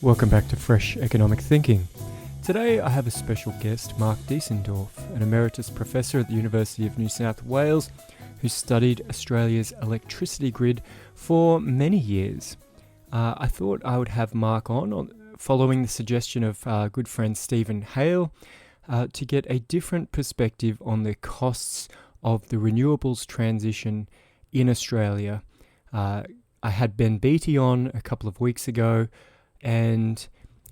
Welcome back to Fresh Economic Thinking. Today I have a special guest, Mark Diesendorf, an emeritus professor at the University of New South Wales who studied Australia's electricity grid for many years. I thought I would have Mark on following the suggestion of our good friend Stephen Hale to get a different perspective on the costs of the renewables transition in Australia. I had Ben Beattie on a couple of weeks ago, and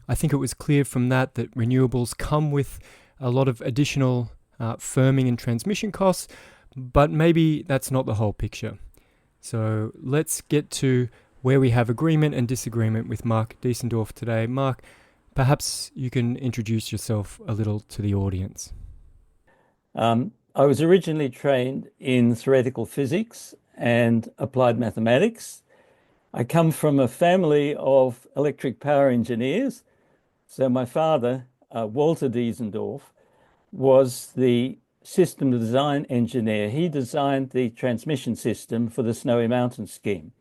I think it was clear from that renewables come with a lot of additional firming and transmission costs, but maybe that's not the whole picture. So let's get to where we have agreement and disagreement with Mark Diesendorf today. Mark, perhaps you can introduce yourself a little to the audience. I was originally trained in theoretical physics and applied mathematics. I come from a family of electric power engineers. So my father, Walter Diesendorf, was the system design engineer. He designed the transmission system for the Snowy Mountain scheme.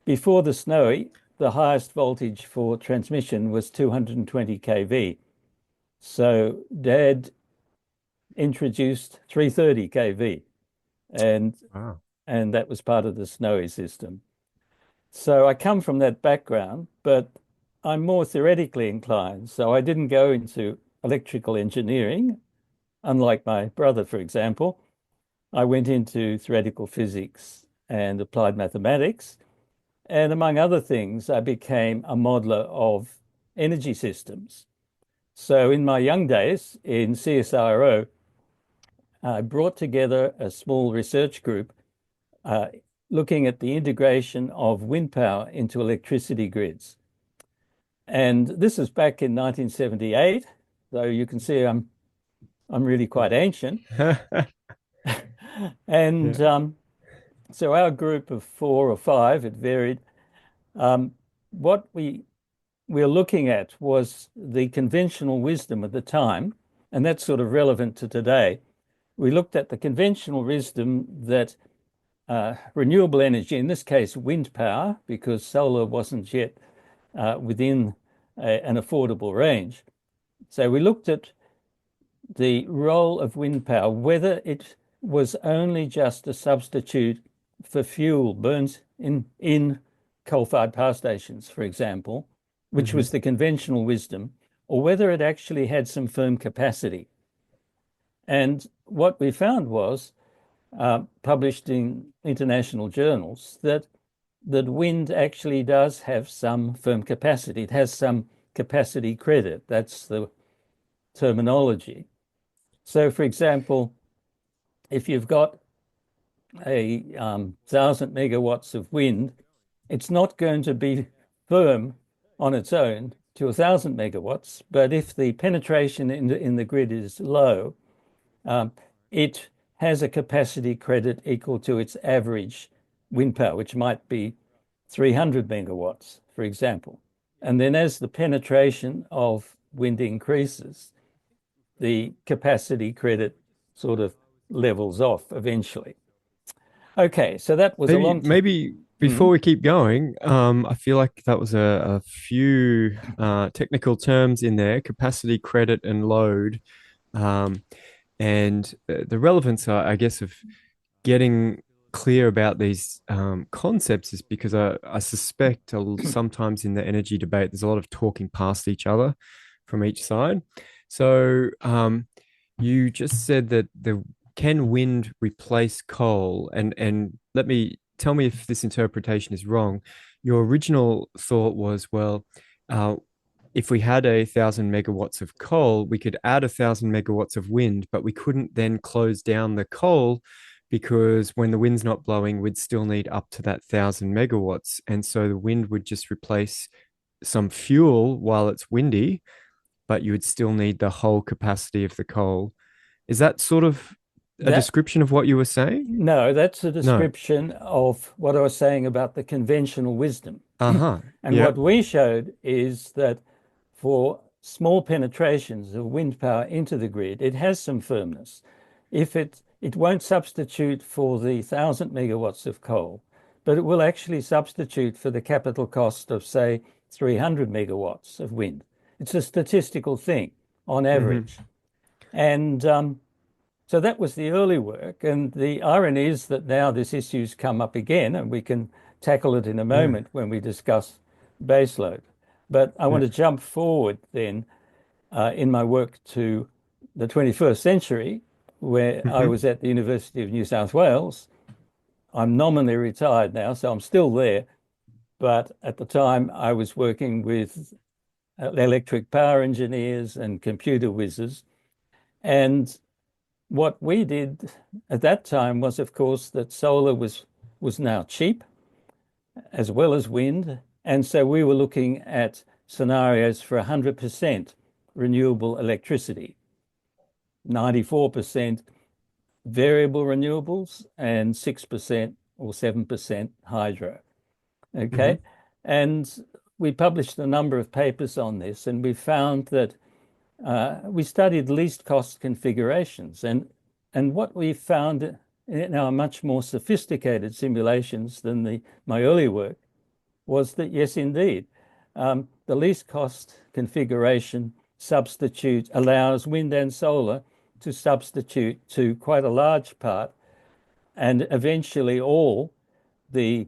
Before the Snowy, the highest voltage for transmission was 220 kV. So Dad introduced 330 kV, and that was part of the Snowy system. So I come from that background, but I'm more theoretically inclined. So I didn't go into electrical engineering, unlike my brother, for example. I went into theoretical physics and applied mathematics. And among other things, I became a modeler of energy systems. So in my young days in CSIRO, I brought together a small research group looking at the integration of wind power into electricity grids. And this is back in 1978, though you can see I'm really quite ancient. And so our group of 4 or 5, it varied. What we were looking at was the conventional wisdom at the time, and that's sort of relevant to today. We looked at the conventional wisdom that renewable energy, in this case wind power, because solar wasn't yet within an affordable range. So we looked at the role of wind power, whether it was only just a substitute for fuel burns in coal-fired power stations, for example, which was the conventional wisdom, or whether it actually had some firm capacity. And what we found was, published in international journals, that wind actually does have some firm capacity. It has some capacity credit. That's the terminology. So, for example, if you've got a 1,000 megawatts of wind, it's not going to be firm on its own to 1,000 megawatts. But if the penetration in the grid is low, it has a capacity credit equal to its average wind power, which might be 300 megawatts, for example. And then as the penetration of wind increases, the capacity credit sort of levels off eventually. Okay, so that was maybe before we keep going, I feel like that was a few technical terms in there: capacity, credit, and load. And the relevance, I guess, of getting clear about these concepts is because I suspect sometimes in the energy debate, there's a lot of talking past each other from each side. So you just said that can wind replace coal? And tell me if this interpretation is wrong. Your original thought was, well, if we had 1,000 megawatts of coal, we could add 1,000 megawatts of wind, but we couldn't then close down the coal because when the wind's not blowing, we'd still need up to that 1,000 megawatts. And so the wind would just replace some fuel while it's windy, but you would still need the whole capacity of the coal. Is that sort of a description of what you were saying? No, that's a description of what I was saying about the conventional wisdom. And what we showed is that for small penetrations of wind power into the grid, it has some firmness. If it won't substitute for the 1,000 megawatts of coal, but it will actually substitute for the capital cost of, say, 300 megawatts of wind. It's a statistical thing on Hmm. average. And so that was the early work. And the irony is that now this issue's come up again, and we can tackle it in a Yeah. moment when we discuss baseload. But I Yeah. want to jump forward then in my work to the 21st century, where I Hmm. was at the University of New South Wales. I'm nominally retired now, so I'm still there. But at the time, I was working with electric power engineers and computer whizzes. And what we did at that time was, of course, that solar was now cheap as well as wind. And so we were looking at scenarios for 100% renewable electricity, 94% variable renewables, and 6% or 7% hydro. Hmm. Okay. And we published a number of papers on this, and we found that we studied least cost configurations. And what we found in our much more sophisticated simulations than my early work was that, yes, indeed, the least cost configuration allows wind and solar to substitute to quite a large part and eventually all the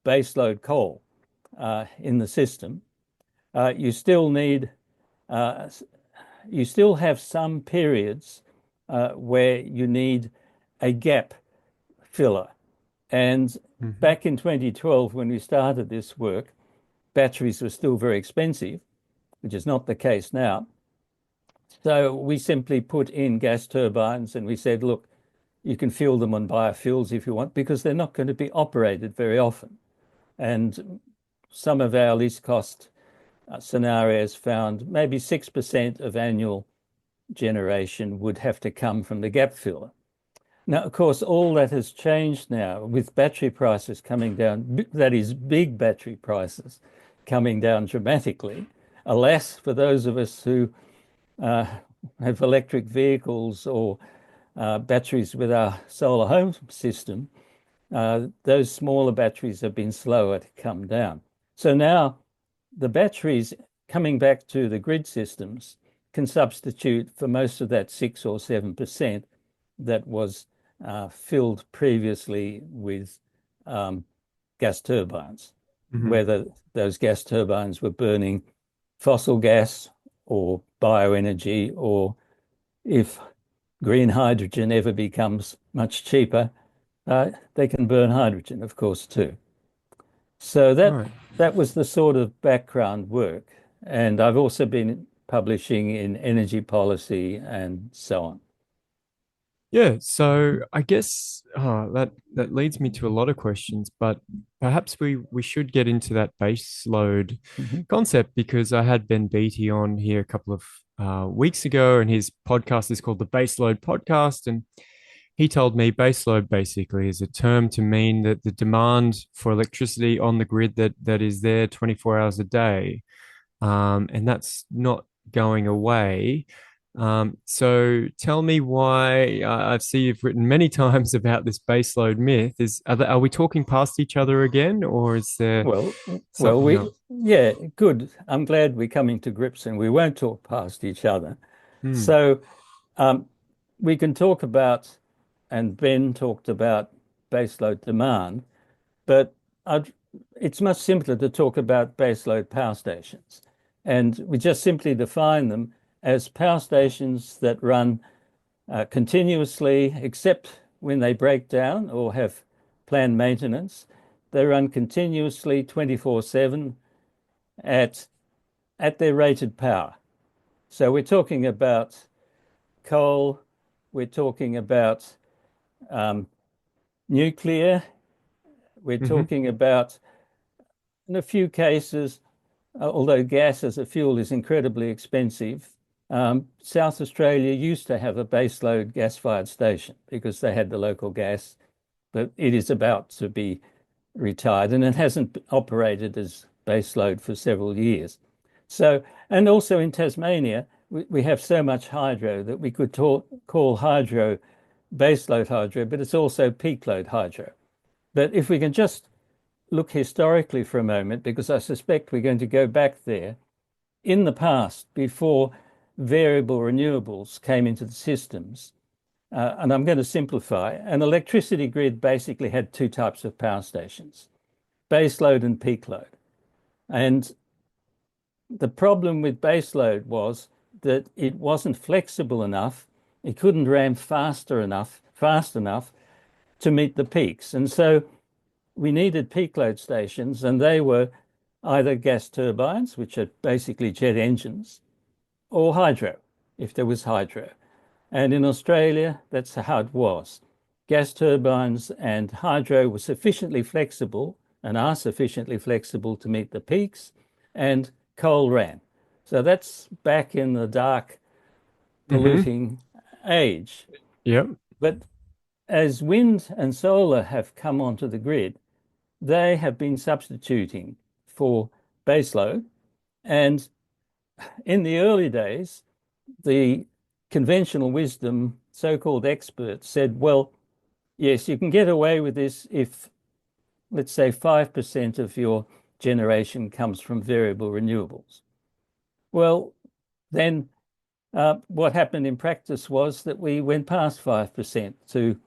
baseload coal in the system. You still need, uh, you still have some periods where you need a gap filler. And Hmm. back in 2012, when we started this work, batteries were still very expensive, which is not the case now. So we simply put in gas turbines and we said, look, you can fuel them on biofuels if you want, because they're not going to be operated very often. And some of our least cost scenarios found maybe 6% of annual generation would have to come from the gap filler. Now, of course, all that has changed now with battery prices coming down, that is, big battery prices coming down dramatically. Alas, for those of us who uh, have electric vehicles or batteries with our solar home system, those smaller batteries have been slower to come down. So now the batteries coming back to the grid systems can substitute for most of that 6 or 7% that was filled previously with um, gas turbines, Hmm. whether those gas turbines were burning fossil gas or bioenergy, or if green hydrogen ever becomes much cheaper, they can burn hydrogen, of course, too. So Right. that was the sort of background work. And I've also been publishing in energy policy and so on. Yeah, so I guess that leads me to a lot of questions, but perhaps we should get into that base load Mhm. concept because I had Ben Beattie on here a couple of weeks ago, and his podcast is called the Baseload Podcast, and he told me baseload basically is a term to mean that the demand for electricity on the grid that is there 24 hours a day, and that's not going away. So tell me why I see you've written many times about this baseload myth. Are we talking past each other again, or is there Well, something else? yeah, good. I'm glad we're coming to grips and we won't talk past each other. Hmm. So um, we can talk about, and Ben talked about baseload demand, but I'd, it's much simpler to talk about baseload power stations. And we just simply define them as power stations that run continuously, except when they break down or have planned maintenance. They run continuously 24/7 at, at their rated power. So we're talking about coal, we're talking about um, nuclear, we're Hmm. talking about, in a few cases, although gas as a fuel is incredibly expensive, South Australia used to have a baseload gas-fired station because they had the local gas, but it is about to be retired and it hasn't operated as baseload for several years. So, and also in Tasmania, we have so much hydro that we could call hydro baseload hydro, but it's also peak load hydro. But if we can just look historically for a moment, because I suspect we're going to go back there. In the past, before variable renewables came into the systems, and I'm going to simplify, an electricity grid basically had two types of power stations, baseload and peak load. And the problem with baseload was that it wasn't flexible enough. It couldn't ramp fast enough to meet the peaks. And so we needed peak load stations, and they were either gas turbines, which are basically jet engines, or hydro, if there was hydro. And in Australia, that's how it was. Gas turbines and hydro were sufficiently flexible and are sufficiently flexible to meet the peaks, and coal ran. So that's back in the dark, polluting age. Yep. But as wind and solar have come onto the grid, they have been substituting for baseload. And in the early days, the conventional wisdom, so-called experts said, well, yes, you can get away with this if, let's say, 5% of your generation comes from variable renewables. Well, then what happened in practice was that we went past 5% to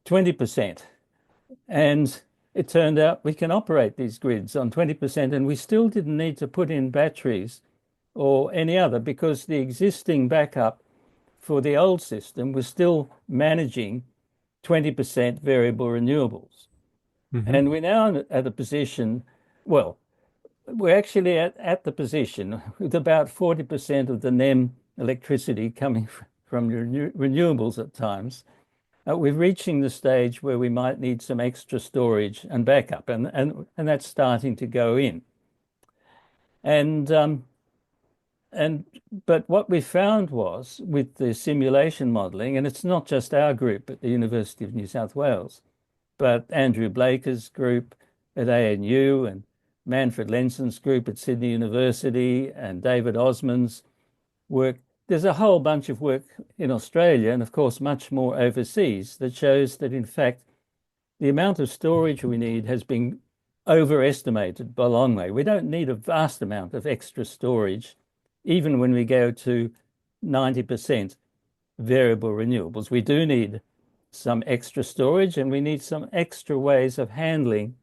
20%. And it turned out we can operate these grids on 20%, and we still didn't need to put in batteries or any other, because the existing backup for the old system was still managing 20% variable renewables. And we're now at a position, well, we're actually at the position with about 40% of the NEM electricity coming from renewables at times. We're reaching the stage where we might need some extra storage and backup, and that's starting to go in. But what we found was, with the simulation modelling, and it's not just our group at the University of New South Wales, but Andrew Blaker's group at ANU and Manfred Lenson's group at Sydney University and David Osman's work. There's a whole bunch of work in Australia, and of course much more overseas, that shows that in fact the amount of storage we need has been overestimated by a long way. We don't need a vast amount of extra storage, even when we go to 90% variable renewables. We do need some extra storage, and we need some extra ways of handling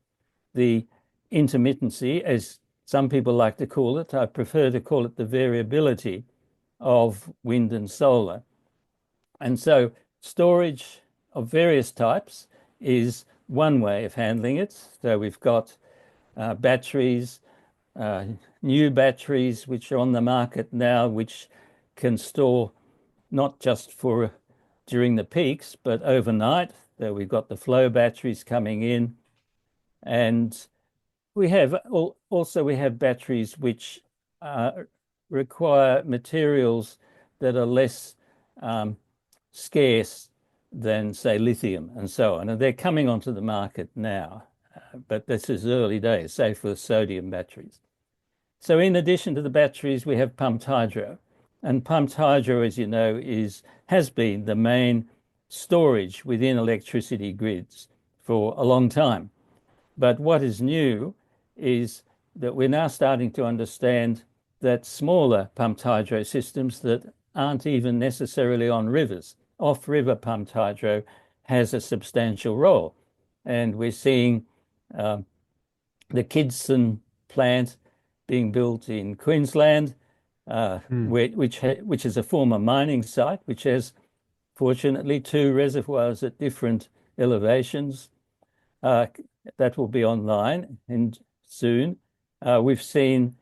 the intermittency, as some people like to call it. I prefer to call it the variability of wind and solar. And so storage of various types is one way of handling it. So we've got batteries, new batteries which are on the market now, which can store not just for during the peaks, but overnight. So we've got the flow batteries coming in, and we have batteries which require materials that are less scarce than, say, lithium and so on. And they're coming onto the market now, but this is early days, say for sodium batteries. So in addition to the batteries, we have pumped hydro. And pumped hydro, as you know, has been the main storage within electricity grids for a long time. But what is new is that we're now starting to understand that smaller pumped hydro systems that aren't even necessarily on rivers, off-river pumped hydro, has a substantial role. And we're seeing the Kidston plant being built in Queensland, which is a former mining site, which has, fortunately, two reservoirs at different elevations. That will be online and soon. We've seen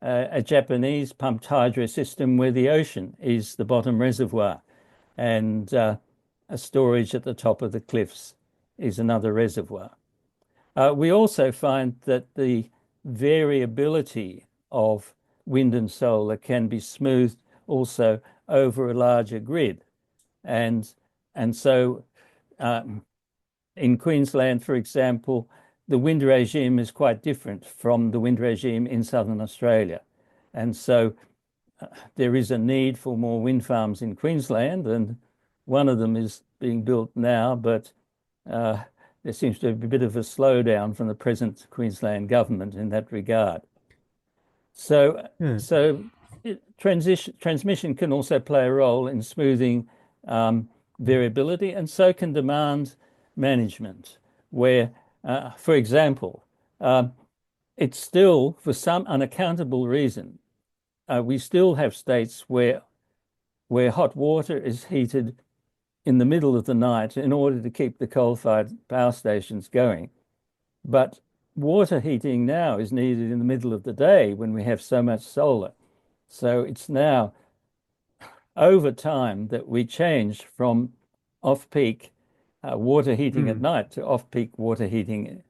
a Japanese pumped hydro system where the ocean is the bottom reservoir, and a storage at the top of the cliffs is another reservoir. We also find that the variability of wind and solar can be smoothed also over a larger grid. And so in Queensland, for example, the wind regime is quite different from the wind regime in southern Australia. And so there is a need for more wind farms in Queensland, and one of them is being built now, but there seems to be a bit of a slowdown from the present Queensland government in that regard. So, Yeah. so transmission can also play a role in smoothing variability, and so can demand management, where, for example, it's still, for some unaccountable reason, we still have states where hot water is heated in the middle of the night in order to keep the coal-fired power stations going. But water heating now is needed in the middle of the day when we have so much solar. So it's now over time that we change from off-peak water heating at Mm. night to off-peak water heating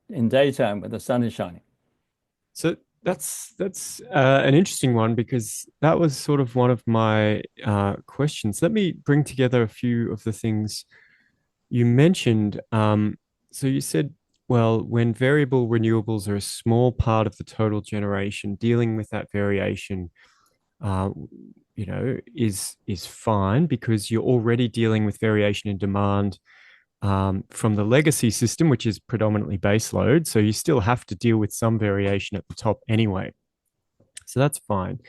in daytime when the sun is shining. So that's an interesting one because that was sort of one of my questions. Let me bring together a few of the things you mentioned. So you said, well, when variable renewables are a small part of the total generation, dealing with that variation, uh, is fine because you're already dealing with variation in demand from the legacy system, which is predominantly baseload. So you still have to deal with some variation at the top anyway. So that's fine.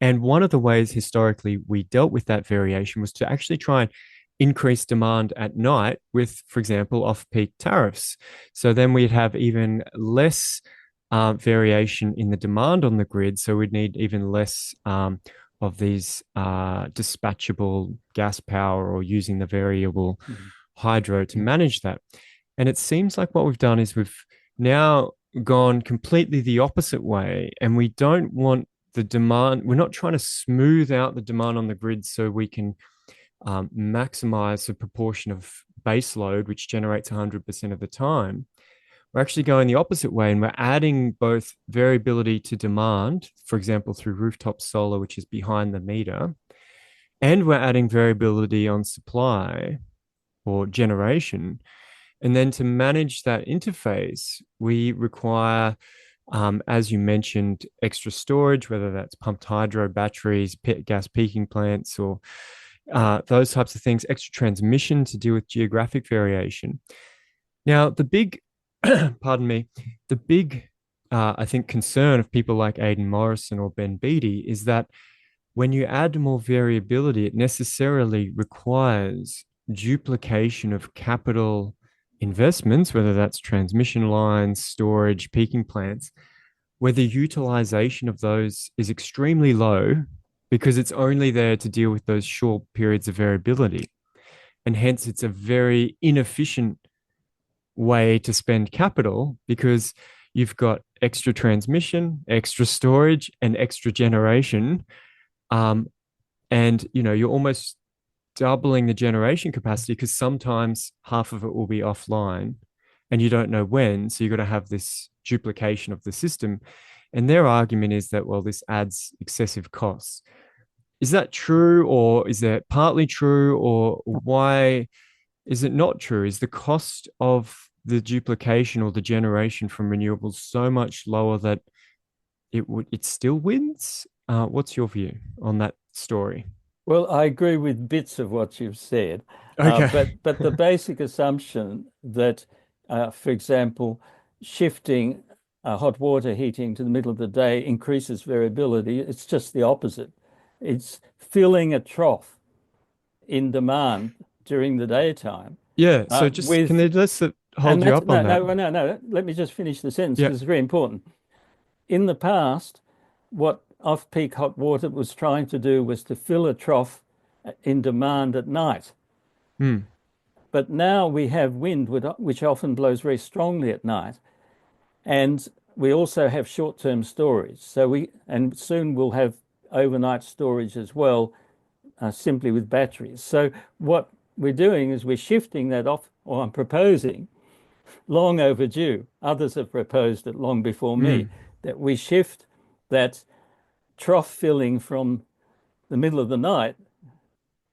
And one of the ways historically we dealt with that variation was to actually try and increase demand at night with, for example, off peak tariffs. So then we'd have even less variation in the demand on the grid. So we'd need even less of these dispatchable gas power or using the variable Mhm. hydro to manage that. And it seems like what we've done is we've now gone completely the opposite way, and we don't want the demand. We're not trying to smooth out the demand on the grid so we can maximize the proportion of base load, which generates 100% of the time. We're actually going the opposite way, and we're adding both variability to demand, for example, through rooftop solar, which is behind the meter, and we're adding variability on supply or generation. And then to manage that interface, we require, as you mentioned, extra storage, whether that's pumped hydro, batteries, gas peaking plants, or those types of things, extra transmission to deal with geographic variation. Now, the big, pardon me, the big, I think, concern of people like Aidan Morrison or Ben Beattie is that when you add more variability, it necessarily requires duplication of capital investments, whether that's transmission lines, storage, peaking plants, where the utilization of those is extremely low because it's only there to deal with those short periods of variability. And hence, it's a very inefficient way to spend capital because you've got extra transmission, extra storage, and extra generation. Um, and you're almost doubling the generation capacity because sometimes half of it will be offline and you don't know when. So you've got to have this duplication of the system. And their argument is that, well, this adds excessive costs. Is that true, or is that partly true, or why is it not true? Is the cost of the duplication or the generation from renewables so much lower that it still wins? What's your view on that story? Well, I agree with bits of what you've said, Okay. but the basic assumption that, for example, shifting hot water heating to the middle of the day increases variability, it's just the opposite. It's filling a trough in demand during the daytime Yeah. So just can with, they let's and hold you that's up on no, that? no, no, no. Let me just finish the sentence Yeah. because it's very important. In the past, what off-peak hot water was trying to do was to fill a trough in demand at night. Hmm. But now we have wind, which often blows very strongly at night, and we also have short-term storage. And soon we'll have overnight storage as well, simply with batteries. So what we're doing is we're shifting that off, or I'm proposing, long overdue. Others have proposed it long before me, Hmm. that we shift that trough filling from the middle of the night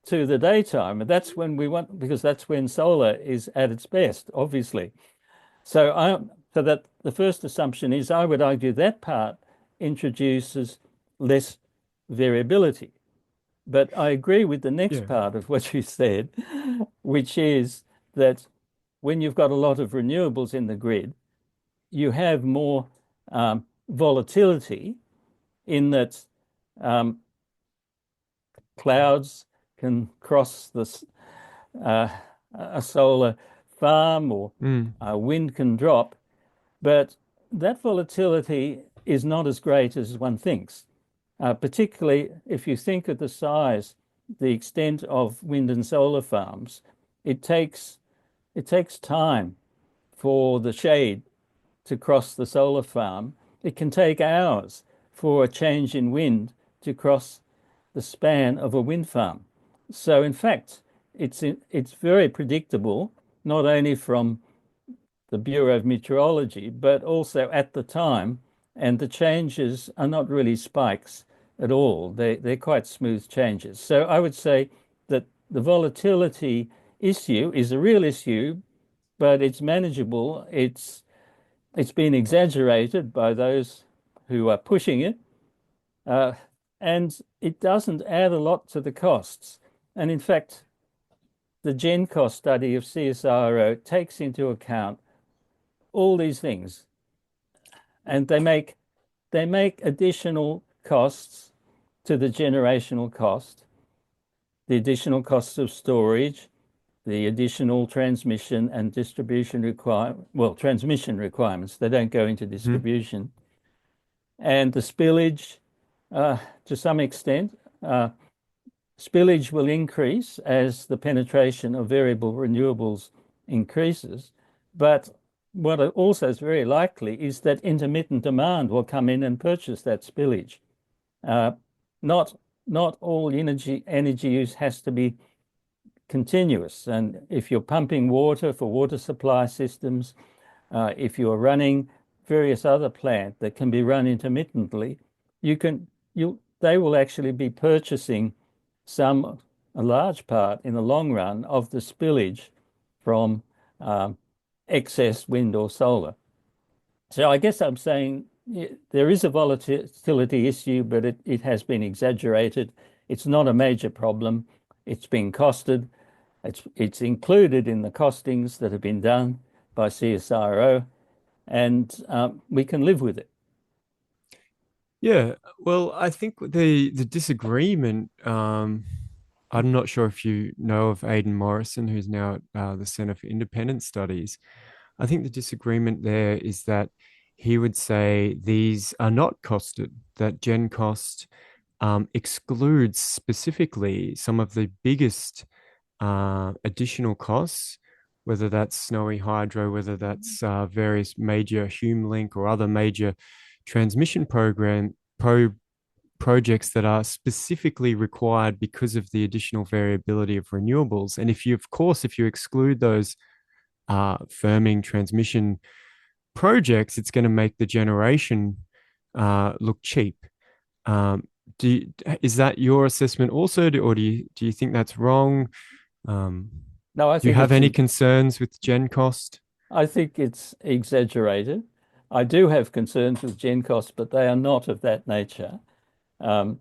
to the daytime. And that's when we want, because that's when solar is at its best, obviously. So that the first assumption is I would argue that part introduces less variability. But I agree with the next Yeah. part of what you said, which is that when you've got a lot of renewables in the grid, you have more volatility in that um, clouds can cross uh, a solar farm, or Mm. wind can drop, but that volatility is not as great as one thinks, particularly if you think of the size, the extent of wind and solar farms. It takes it takes time for the shade to cross the solar farm. It can take hours for a change in wind to cross the span of a wind farm. So in fact, it's very predictable, not only from the Bureau of Meteorology, but also at the time. And the changes are not really spikes at all. They're quite smooth changes. So I would say that the volatility issue is a real issue, but it's manageable. It's been exaggerated by those who are pushing it, uh, and it doesn't add a lot to the costs. And in fact, the GenCost study of CSIRO takes into account all these things, and they make additional costs to the generational cost, the additional costs of storage, the additional transmission and distribution transmission requirements. They don't go into Mm. distribution, and the spillage, to some extent. Spillage will increase as the penetration of variable renewables increases. But what also is very likely is that intermittent demand will come in and purchase that spillage. Uh, not not all energy use has to be continuous. And if you're pumping water for water supply systems, if you're running various other plants that can be run intermittently, you can you they will actually be purchasing a large part in the long run of the spillage from um, excess wind or solar. So I guess I'm saying, yeah, there is a volatility issue, but it has been exaggerated. It's not a major problem. It's been costed. It's included in the costings that have been done by CSIRO, and we can live with it. Yeah, well, I think the disagreement. I'm not sure if you know of Aidan Morrison, who's now at the Centre for Independent Studies. I think the disagreement there is that he would say these are not costed, that GenCost excludes specifically some of the biggest additional costs, whether that's snowy hydro, whether that's various major HumeLink or other major transmission projects that are specifically required because of the additional variability of renewables. And if you, of course, if you exclude those firming transmission projects, it's going to make the generation look cheap. Um, is that your assessment also, or do you think that's wrong? Um, No, do you have any concerns with GenCost? I think it's exaggerated. I do have concerns with GenCost, but they are not of that nature. Um,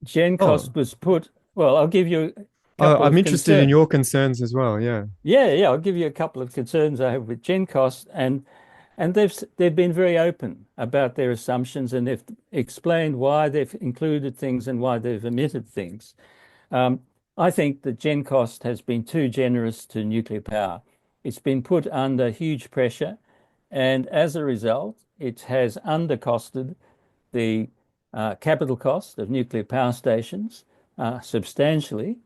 GenCost Oh, was put, well, I'll give you a couple I'm of interested in concerns. your concerns as well. Yeah. Yeah, I'll give you a couple of concerns I have with GenCost, and they've been very open about their assumptions, and they've explained why they've included things and why they've omitted things. Um, I think that GenCost has been too generous to nuclear power. It's been put under huge pressure, and as a result, it has undercosted the capital cost of nuclear power stations substantially.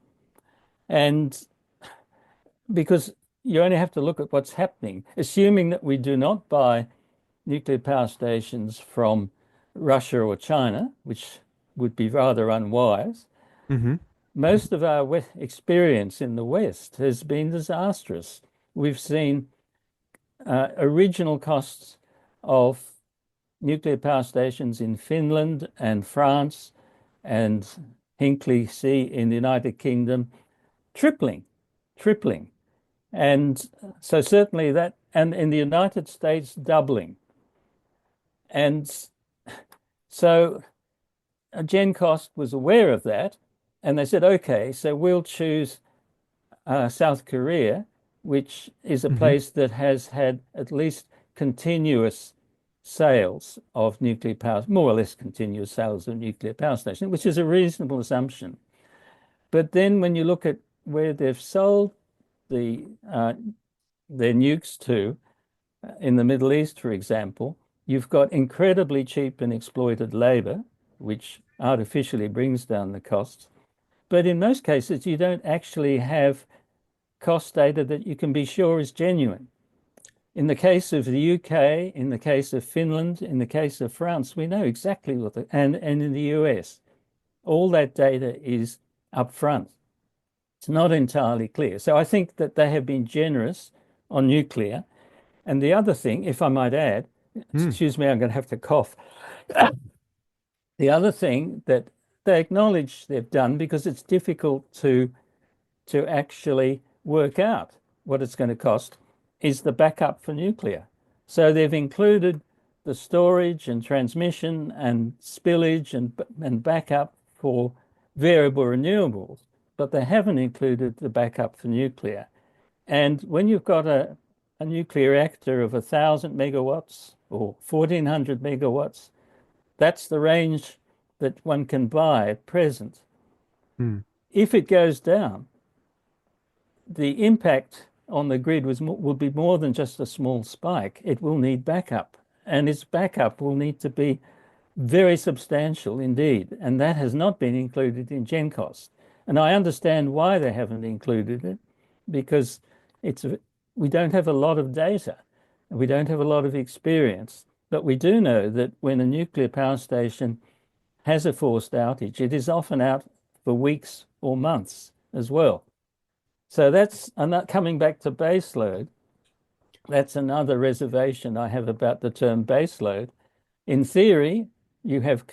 And because you only have to look at what's happening, assuming that we do not buy nuclear power stations from Russia or China, which would be rather unwise. Mm-hmm. Most of our experience in the West has been disastrous. We've seen original costs of nuclear power stations in Finland and France and Hinkley C in the United Kingdom tripling, tripling. And so certainly that, and in the United States, doubling. And so GenCost was aware of that, and they said, okay, so we'll choose South Korea which is a Hmm. place that has had at least continuous sales of nuclear power, more or less continuous sales of nuclear power station, which is a reasonable assumption. But then when you look at where they've sold the their nukes to, in the Middle East, for example, you've got incredibly cheap and exploited labor, which artificially brings down the costs. But in most cases, you don't actually have cost data that you can be sure is genuine. In the case of the UK, in the case of Finland, in the case of France, we know exactly what and in the US, all that data is upfront. It's not entirely clear. So I think that they have been generous on nuclear. And the other thing, if I might add, Mm. excuse me, I'm going to have to cough. The other thing that they acknowledge they've done, because it's difficult to actually work out what it's going to cost, is the backup for nuclear. So they've included the storage and transmission and spillage and backup for variable renewables, but they haven't included the backup for nuclear. And when you've got a nuclear reactor of 1,000 megawatts or 1,400 megawatts, that's the range that one can buy at present. Mm. If it goes down, the impact on the grid will be more than just a small spike. It will need backup, and its backup will need to be very substantial indeed. And that has not been included in GenCost. And I understand why they haven't included it, because it's we don't have a lot of data, we don't have a lot of experience. But we do know that when a nuclear power station has a forced outage, it is often out for weeks or months as well. So that's, and that coming back to baseload, that's another reservation I have about the term baseload. In theory, you have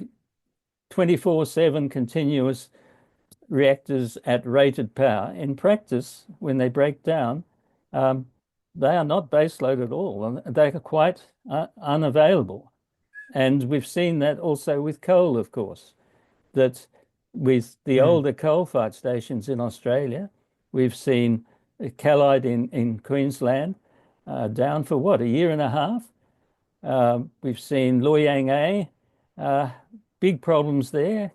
24/7 continuous reactors at rated power. In practice, when they break down, um, they are not baseload at all, and they are quite unavailable. And we've seen that also with coal, of course, that with the Mm. older coal-fired stations in Australia, we've seen Callide in Queensland down for what, a year and a half? We've seen Loy Yang A, big problems there,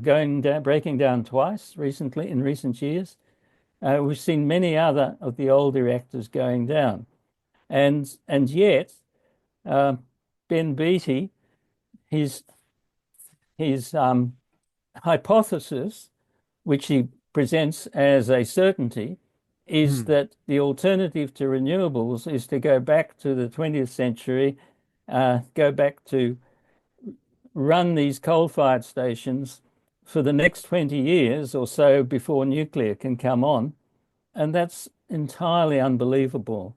going down, breaking down twice recently in recent years. We've seen many other of the older reactors going down, and yet uh, Ben Beattie, his his hypothesis, which he presents as a certainty, is Mm. that the alternative to renewables is to go back to the 20th century, go back to run these coal-fired stations for the next 20 years or so before nuclear can come on. And that's entirely unbelievable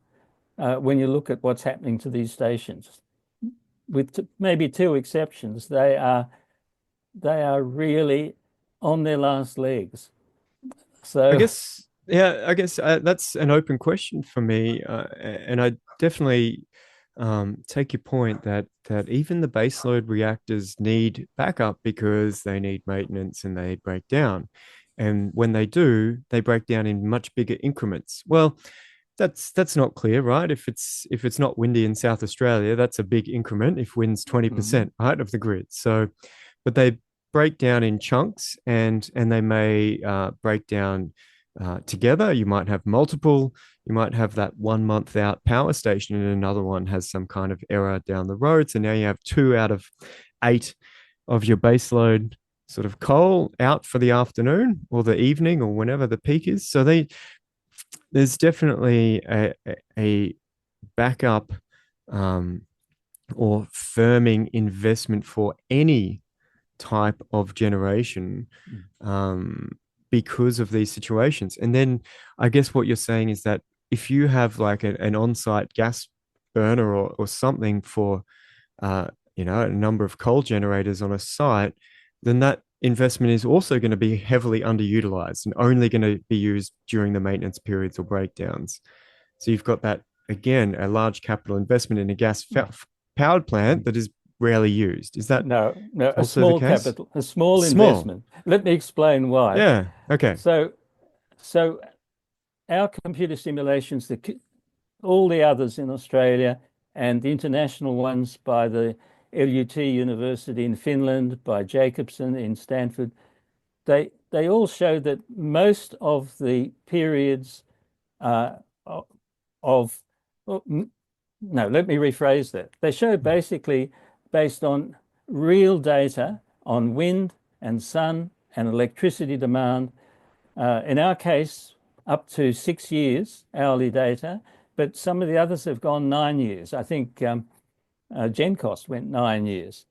when you look at what's happening to these stations. With maybe two exceptions, they are really on their last legs. I So guess, yeah, I guess that's an open question for me, and I definitely take your point that even the baseload reactors need backup because they need maintenance and they break down, and when they do, they break down in much bigger increments. Well, that's not clear, right? If it's not windy in South Australia, that's a big increment. If wind's mhm. 20%, right, of the grid, so but they break down in chunks and they may break down together. You might have multiple. You might have that 1 month out power station and another one has some kind of error down the road. So now you have 2 out of 8 of your baseload sort of coal out for the afternoon or the evening or whenever the peak is. So there's definitely a backup um, or firming investment for any type of generation um, because of these situations. And then I guess what you're saying is that if you have like an on-site gas burner or something for uh, a number of coal generators on a site, then that investment is also going to be heavily underutilized and only going to be used during the maintenance periods or breakdowns. So you've got that again, a large capital investment in a gas powered plant that is rarely used. Is that No, no, a also the small case? capital, a small Small. investment. Let me explain why. Yeah. Okay. So, so our computer simulations, all the others in Australia and the international ones by the LUT University in Finland, by Jacobson in Stanford, they all show that most of the periods uh, of well, no, let me rephrase that. They show basically based on real data on wind and sun and electricity demand. In our case, up to 6 years hourly data, but some of the others have gone 9 years. I think GenCost went 9 years.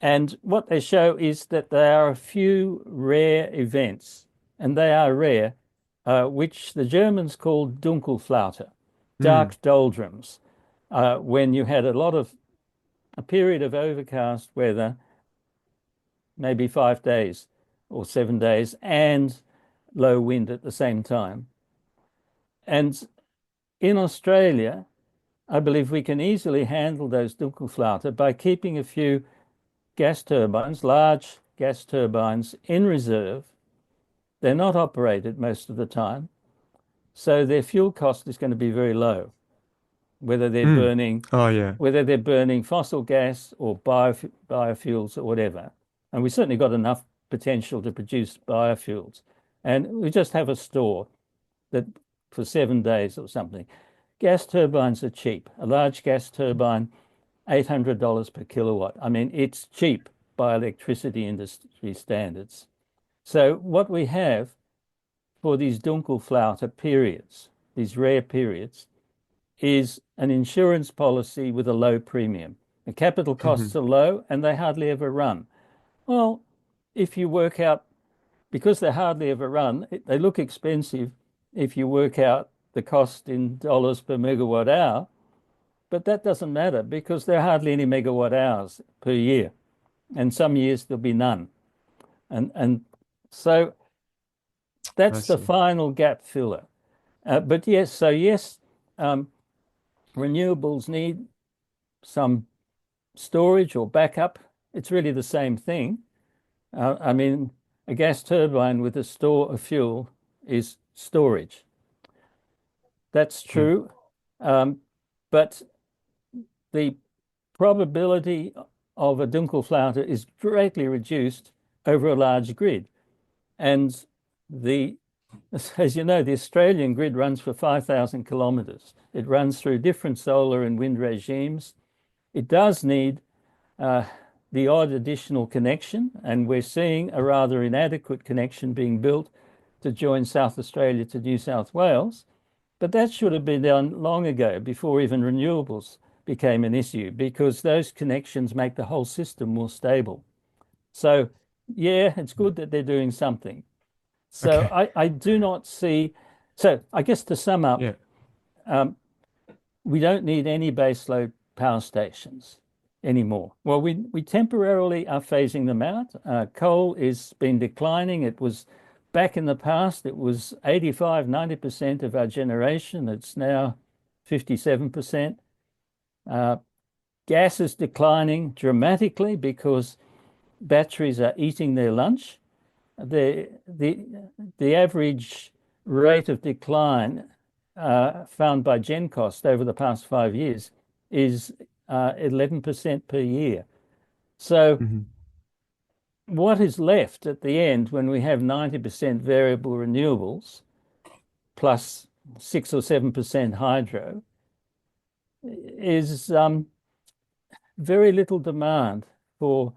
And what they show is that there are a few rare events, and they are rare, which the Germans called Dunkelflaute, Mm. dark doldrums, when you had a period of overcast weather, maybe 5 days or 7 days, and low wind at the same time. And in Australia, I believe we can easily handle those Dunkelflaute by keeping a few gas turbines, large gas turbines in reserve. They're not operated most of the time, so their fuel cost is going to be very low, whether they're Mm. burning Oh, yeah. whether they're burning fossil gas or biofuels or whatever. And we certainly got enough potential to produce biofuels. And we just have a store that for 7 days or something. Gas turbines are cheap. A large gas turbine, $800 per kilowatt. I mean, it's cheap by electricity industry standards. So what we have for these Dunkelflaute periods, these rare periods, is an insurance policy with a low premium. The capital Hmm. costs are low and they hardly ever run. Well, if you work out, because they hardly ever run, they look expensive if you work out the cost in dollars per megawatt hour, but that doesn't matter because there are hardly any megawatt hours per year. And some years there'll be none. And so I that's the see. final gap filler. But yes, so yes, um, renewables need some storage or backup. It's really the same thing. I mean, a gas turbine with a store of fuel is storage. That's Mm. true. But the probability of a Dunkelflaute is greatly reduced over a large grid. And the, as you know, the Australian grid runs for 5,000 kilometres. It runs through different solar and wind regimes. It does need uh, the odd additional connection, and we're seeing a rather inadequate connection being built to join South Australia to New South Wales. But that should have been done long ago, before even renewables became an issue, because those connections make the whole system more stable. So, yeah, it's good that they're doing something. So Okay. I do not see. So I guess to sum up, Yeah. um, we don't need any baseload power stations anymore. Well, we temporarily are phasing them out. Coal is been declining. It was back in the past, it was 85, 90% of our generation. It's now 57%. Uh, Gas is declining dramatically because batteries are eating their lunch. The the the average rate of decline found by GenCost over the past 5 years is 11% per year. So Hmm. what is left at the end when we have 90% variable renewables plus 6 or 7% hydro is very little demand for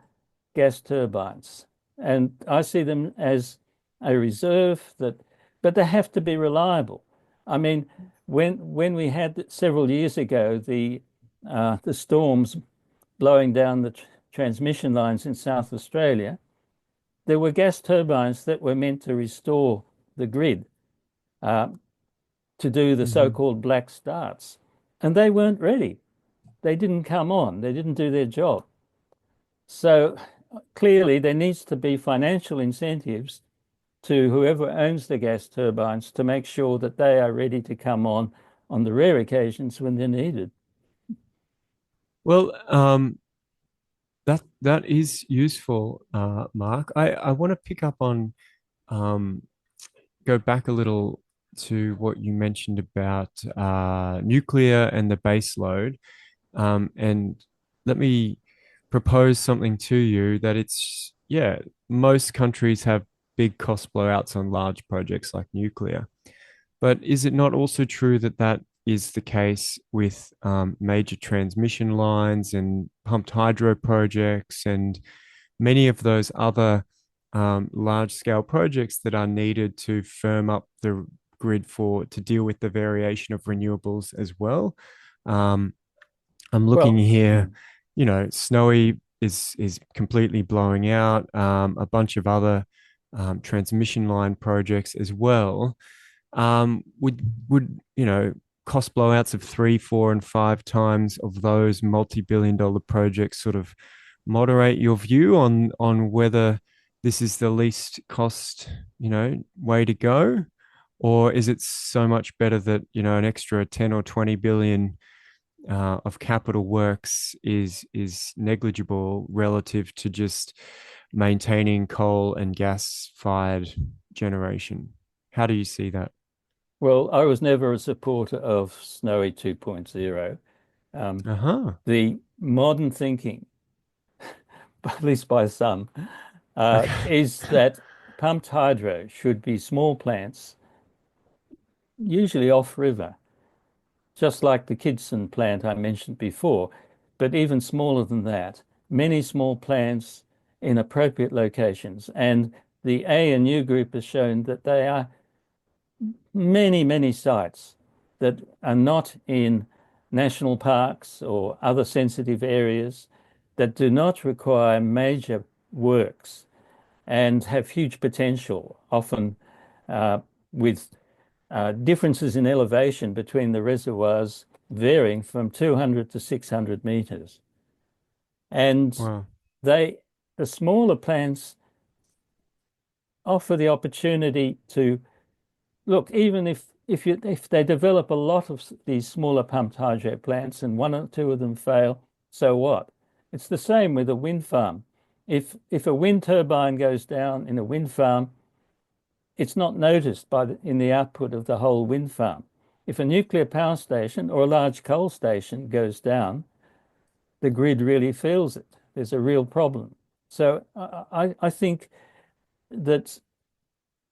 gas turbines. And I see them as a reserve but they have to be reliable. I mean, when we had several years ago the storms blowing down the transmission lines in South Australia, there were gas turbines that were meant to restore the grid, uh, to do the Hmm. so-called black starts, and they weren't ready. They didn't come on. They didn't do their job. So clearly, there needs to be financial incentives to whoever owns the gas turbines to make sure that they are ready to come on the rare occasions when they're needed. Well, that is useful, Mark. I want to pick up on, go back a little to what you mentioned about nuclear and the baseload. And let me propose something to you that yeah, most countries have big cost blowouts on large projects like nuclear. But is it not also true that that is the case with major transmission lines and pumped hydro projects and many of those other large scale projects that are needed to firm up the grid for to deal with the variation of renewables as well? Um, I'm looking Well, here, Snowy is completely blowing out, a bunch of other transmission line projects as well. Would cost blowouts of three, four, and five times of those multi-billion-dollar projects sort of moderate your view on whether this is the least cost, way to go? Or is it so much better that, an extra 10 or 20 billion of capital works is negligible relative to just maintaining coal and gas fired generation? How do you see that? well, I was never a supporter of Snowy 2.0. Um, Uh-huh. the modern thinking, at least by some, Okay. is that pumped hydro should be small plants, usually off river, just like the Kidston plant I mentioned before, but even smaller than that. Many small plants in appropriate locations. And the ANU group has shown that there are many, many sites that are not in national parks or other sensitive areas that do not require major works and have huge potential, often with differences in elevation between the reservoirs varying from 200 to 600 meters. And Wow. they, the smaller plants offer the opportunity to look, even if they develop a lot of these smaller pumped hydro plants and one or two of them fail, so what? It's the same with a wind farm. If a wind turbine goes down in a wind farm, it's not noticed in the output of the whole wind farm. If a nuclear power station or a large coal station goes down, the grid really feels it. There's a real problem. So I think that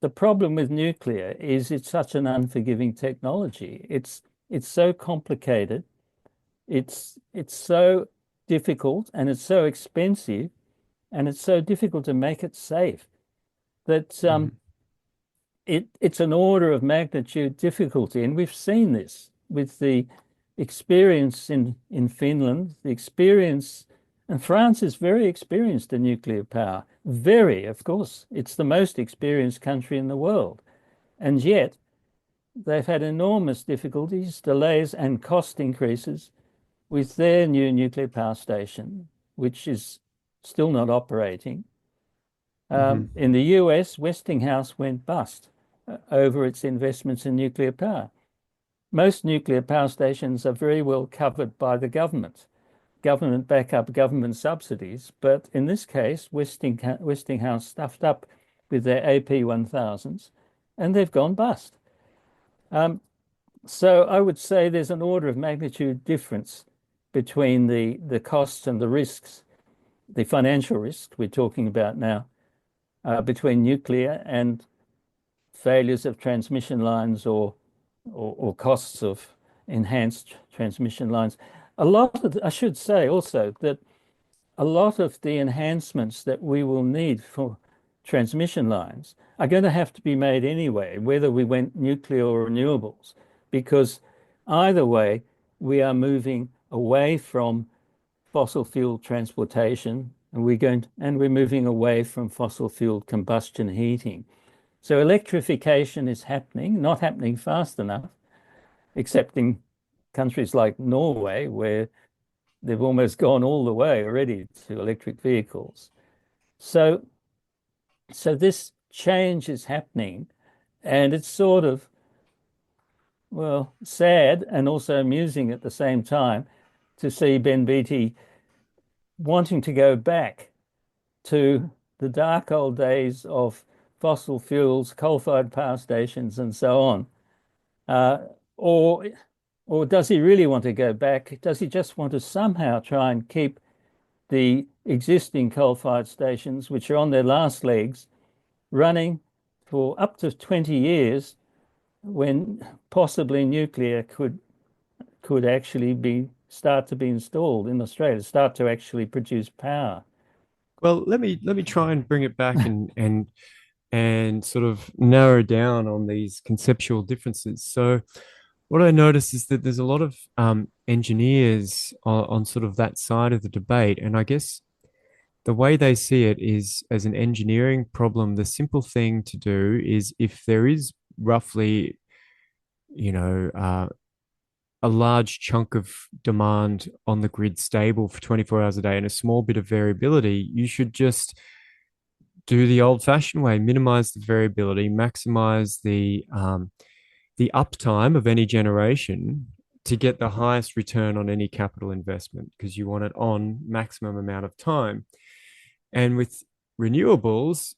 the problem with nuclear is it's such an unforgiving technology. It's so complicated. It's so difficult and it's so expensive and it's so difficult to make it safe that Mhm. it's an order of magnitude difficulty. And we've seen this with the experience in Finland, the experience, and France is very experienced in nuclear power. Very, of course. It's the most experienced country in the world. And yet they've had enormous difficulties, delays, and cost increases with their new nuclear power station, which is still not operating. Mhm. In the US, Westinghouse went bust over its investments in nuclear power. Most nuclear power stations are very well covered by the government backup, government subsidies. But in this case, Westinghouse stuffed up with their AP1000s and they've gone bust. Um, so I would say there's an order of magnitude difference between the costs and the risks, the financial risk we're talking about now, between nuclear and failures of transmission lines or costs of enhanced transmission lines. I should say also that a lot of the enhancements that we will need for transmission lines are going to have to be made anyway, whether we went nuclear or renewables, because either way, we are moving away from fossil fuel transportation and we're moving away from fossil fuel combustion heating. So electrification is happening, not happening fast enough, except in countries like Norway, where they've almost gone all the way already to electric vehicles. So, so this change is happening, and it's sort of, well, sad and also amusing at the same time to see Ben Beattie wanting to go back to the dark old days of fossil fuels, coal-fired power stations, and so on. Uh, or or does he really want to go back? Does he just want to somehow try and keep the existing coal-fired stations, which are on their last legs, running for up to 20 years when possibly nuclear could actually be start to be installed in Australia, start to actually produce power? Well, let me try and bring it back and sort of narrow down on these conceptual differences. So, what I notice is that there's a lot of engineers on sort of that side of the debate, and I guess the way they see it is as an engineering problem. The simple thing to do is if there is roughly, you know, a large chunk of demand on the grid stable for 24 hours a day and a small bit of variability, you should just do the old-fashioned way, minimize the variability, maximize the uptime of any generation to get the highest return on any capital investment because you want it on maximum amount of time. And with renewables,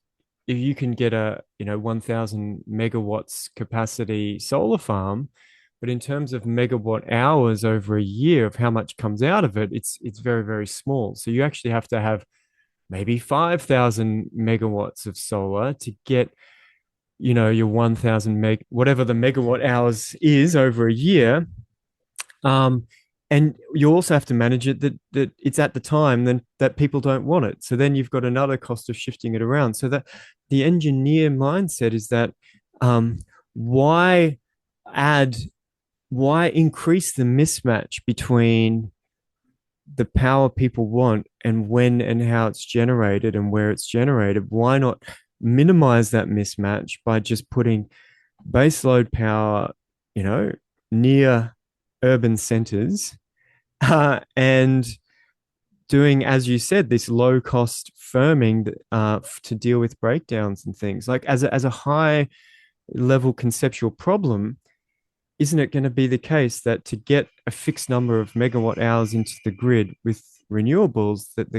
if you can get a 1,000 megawatts capacity solar farm, but in terms of megawatt hours over a year of how much comes out of it, it's very, very small. So you actually have to have maybe 5,000 megawatts of solar to get your 1,000 whatever the megawatt hours is over a year. And you also have to manage it that it's at the time then that people don't want it. So then you've got another cost of shifting it around. So that the engineer mindset is that why add, why increase the mismatch between the power people want and when and how it's generated and where it's generated? Why not minimize that mismatch by just putting baseload power, near urban centers and doing, as you said, this low cost firming to deal with breakdowns and things like as a high level conceptual problem. Isn't it going to be the case that to get a fixed number of megawatt hours into the grid with renewables, that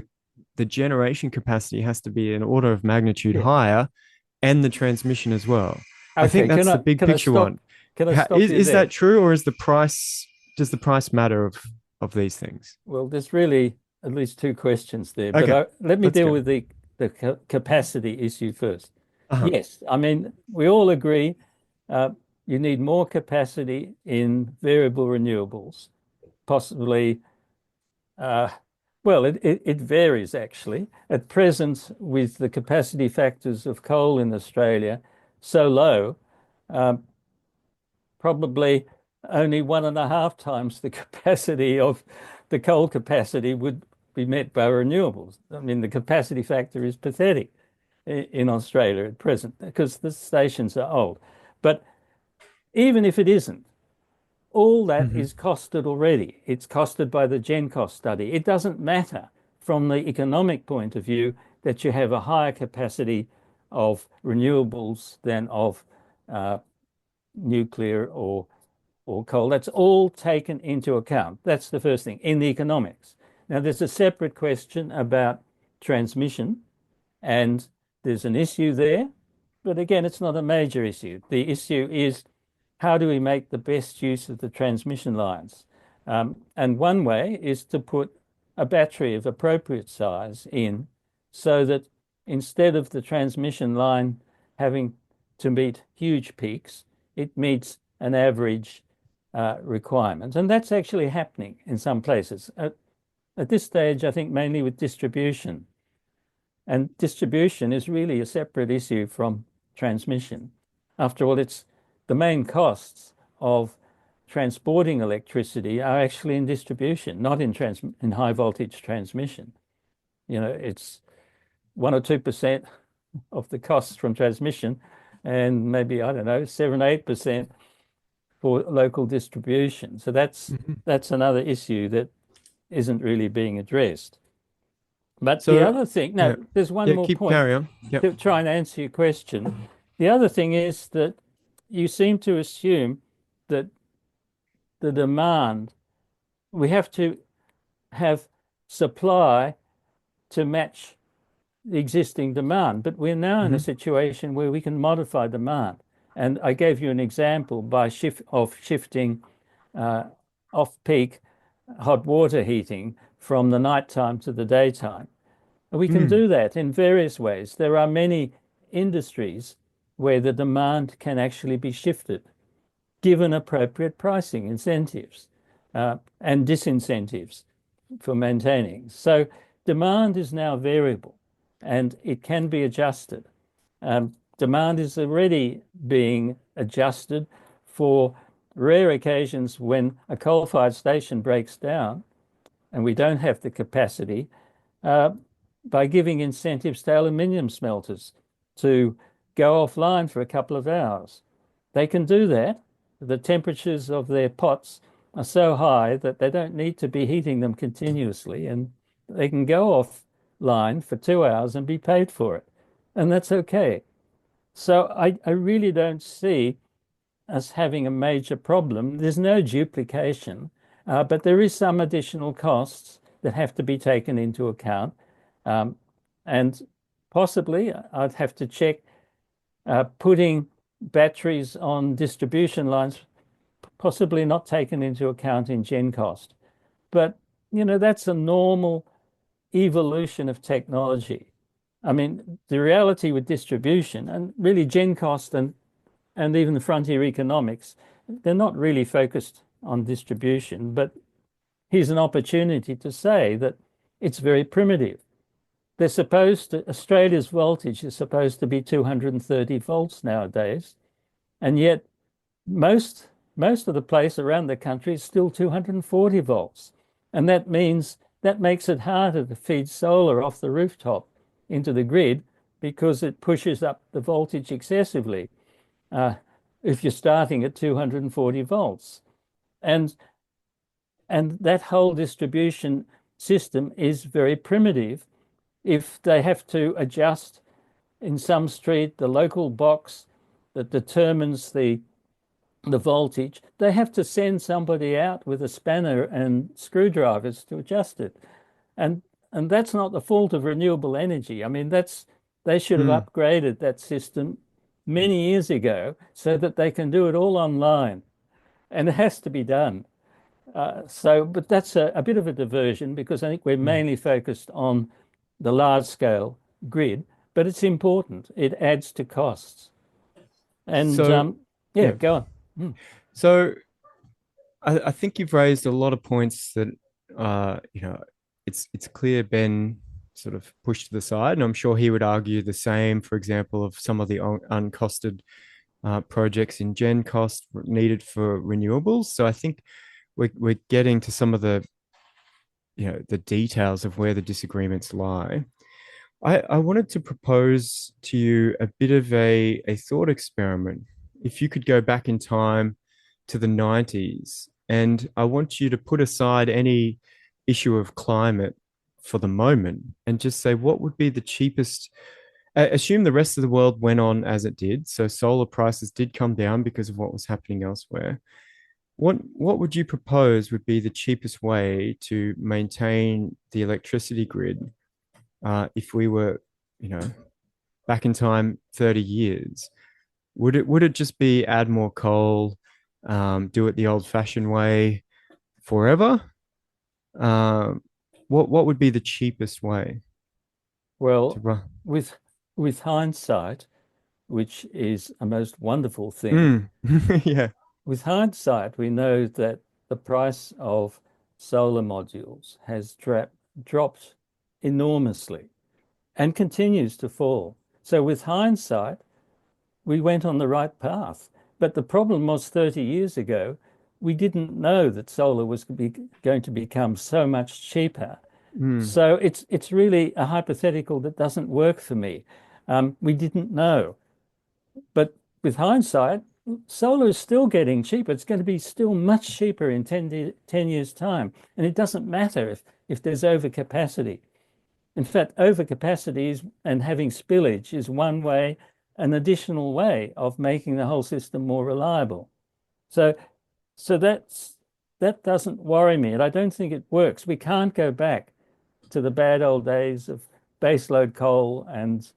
the generation capacity has to be an order of magnitude Yeah. higher and the transmission as well? I Okay. think that's the big Can I picture stop? one. Can I How, stop you is there? that true, or does the price matter of these things? Well, there's really at least two questions there, but Okay, let me let's deal go. with the capacity issue first. Uh-huh. Yes, I mean we all agree uh, you need more capacity in variable renewables, possibly. Uh, well, it varies actually. At present, with the capacity factors of coal in Australia so low, um, probably only 1.5 times the capacity of the coal capacity would be met by renewables. I mean, the capacity factor is pathetic in Australia at present because the stations are old. But even if it isn't, all that Hmm. is costed already. It's costed by the GenCost study. It doesn't matter from the economic point of view that you have a higher capacity of renewables than of uh, nuclear or coal. That's all taken into account. That's the first thing in the economics. Now, there's a separate question about transmission, and there's an issue there. But again, it's not a major issue. The issue is how do we make the best use of the transmission lines? And one way is to put a battery of appropriate size in so that instead of the transmission line having to meet huge peaks, it meets an average requirement. And that's actually happening in some places. At this stage, I think mainly with distribution. And distribution is really a separate issue from transmission. After all, it's the main costs of transporting electricity are actually in distribution, not in high voltage transmission. It's 1 or 2% of the costs from transmission, and maybe, I don't know, 7 or 8% for local distribution. So Hmm. that's another issue that isn't really being addressed. But the So other thing, yeah, no, there's one yeah, more keep point carry on. Yep. to try and answer your question. The other thing is that you seem to assume that the demand, we have to have supply to match the existing demand. But we're now in a Hmm. situation where we can modify demand. And I gave you an example by shifting uh, off-peak hot water heating from the nighttime to the daytime. We can Mm. do that in various ways. There are many industries where the demand can actually be shifted, given appropriate pricing incentives and disincentives for maintaining. So demand is now variable and it can be adjusted. Demand is already being adjusted for rare occasions when a coal-fired station breaks down and we don't have the capacity uh, by giving incentives to aluminium smelters to go offline for a couple of hours. They can do that. The temperatures of their pots are so high that they don't need to be heating them continuously, and they can go offline for 2 hours and be paid for it. And that's okay. So I really don't see us having a major problem. There's no duplication, but there is some additional costs that have to be taken into account. Um, and possibly I'd have to check putting batteries on distribution lines, possibly not taken into account in GenCost. But, that's a normal evolution of technology. I mean, the reality with distribution and really GenCost and even the frontier economics, they're not really focused on distribution, but here's an opportunity to say that it's very primitive. Australia's voltage is supposed to be 230 volts nowadays, and yet most most of the place around the country is still 240 volts. And that makes it harder to feed solar off the rooftop into the grid because it pushes up the voltage excessively uh, if you're starting at 240 volts. And and that whole distribution system is very primitive. If they have to adjust in some street the local box that determines the voltage, they have to send somebody out with a spanner and screwdrivers to adjust it. And and that's not the fault of renewable energy. I mean, they should have Mm. upgraded that system many years ago so that they can do it all online. And it has to be done. But that's a bit of a diversion because I think we're Mm. mainly focused on the large scale grid, but it's important. It adds to costs. And So, yeah, yeah. go on. Hmm. So I think you've raised a lot of points that you know, it's clear Ben sort of pushed to the side, and I'm sure he would argue the same, for example, of some of the uncosted projects in GenCost needed for renewables. So I think we're getting to some of the the details of where the disagreements lie. I wanted to propose to you a bit of a thought experiment. If you could go back in time to the 90s, and I want you to put aside any issue of climate for the moment and just say what would be the cheapest. Assume the rest of the world went on as it did. So solar prices did come down because of what was happening elsewhere. What would you propose would be the cheapest way to maintain the electricity grid if we were, you know, back in time 30 years? Would it just be add more coal, do it the old-fashioned way forever? Um, what would be the cheapest way to Well, run? with with hindsight, which is a most wonderful thing, Mm. Yeah. with hindsight, we know that the price of solar modules has dropped enormously and continues to fall. So with hindsight, we went on the right path. But the problem was 30 years ago, we didn't know that solar was going to become so much cheaper. Mm. So it's really a hypothetical that doesn't work for me. We didn't know. But with hindsight, solar is still getting cheaper. It's going to be still much cheaper in 10 years' time. And it doesn't matter if there's overcapacity. In fact, overcapacity and having spillage is an additional way of making the whole system more reliable. So, that doesn't worry me, and I don't think it works. We can't go back to the bad old days of baseload coal and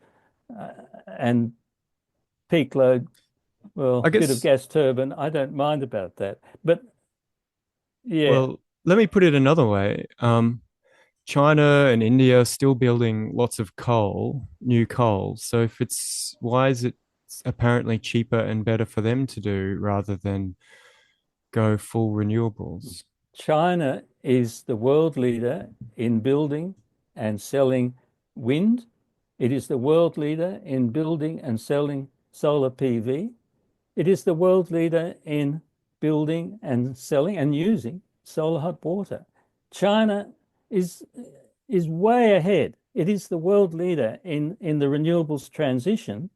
peak load Well, I a bit of guess, gas turbine, I don't mind about that. But yeah, well, let me put it another way. China and India are still building lots of coal, new coal. So if it's why is it apparently cheaper and better for them to do rather than go full renewables? China is the world leader in building and selling wind. It is the world leader in building and selling solar PV. It is the world leader in building and selling and using solar hot water. China is is way ahead. It is the world leader in the renewables transition,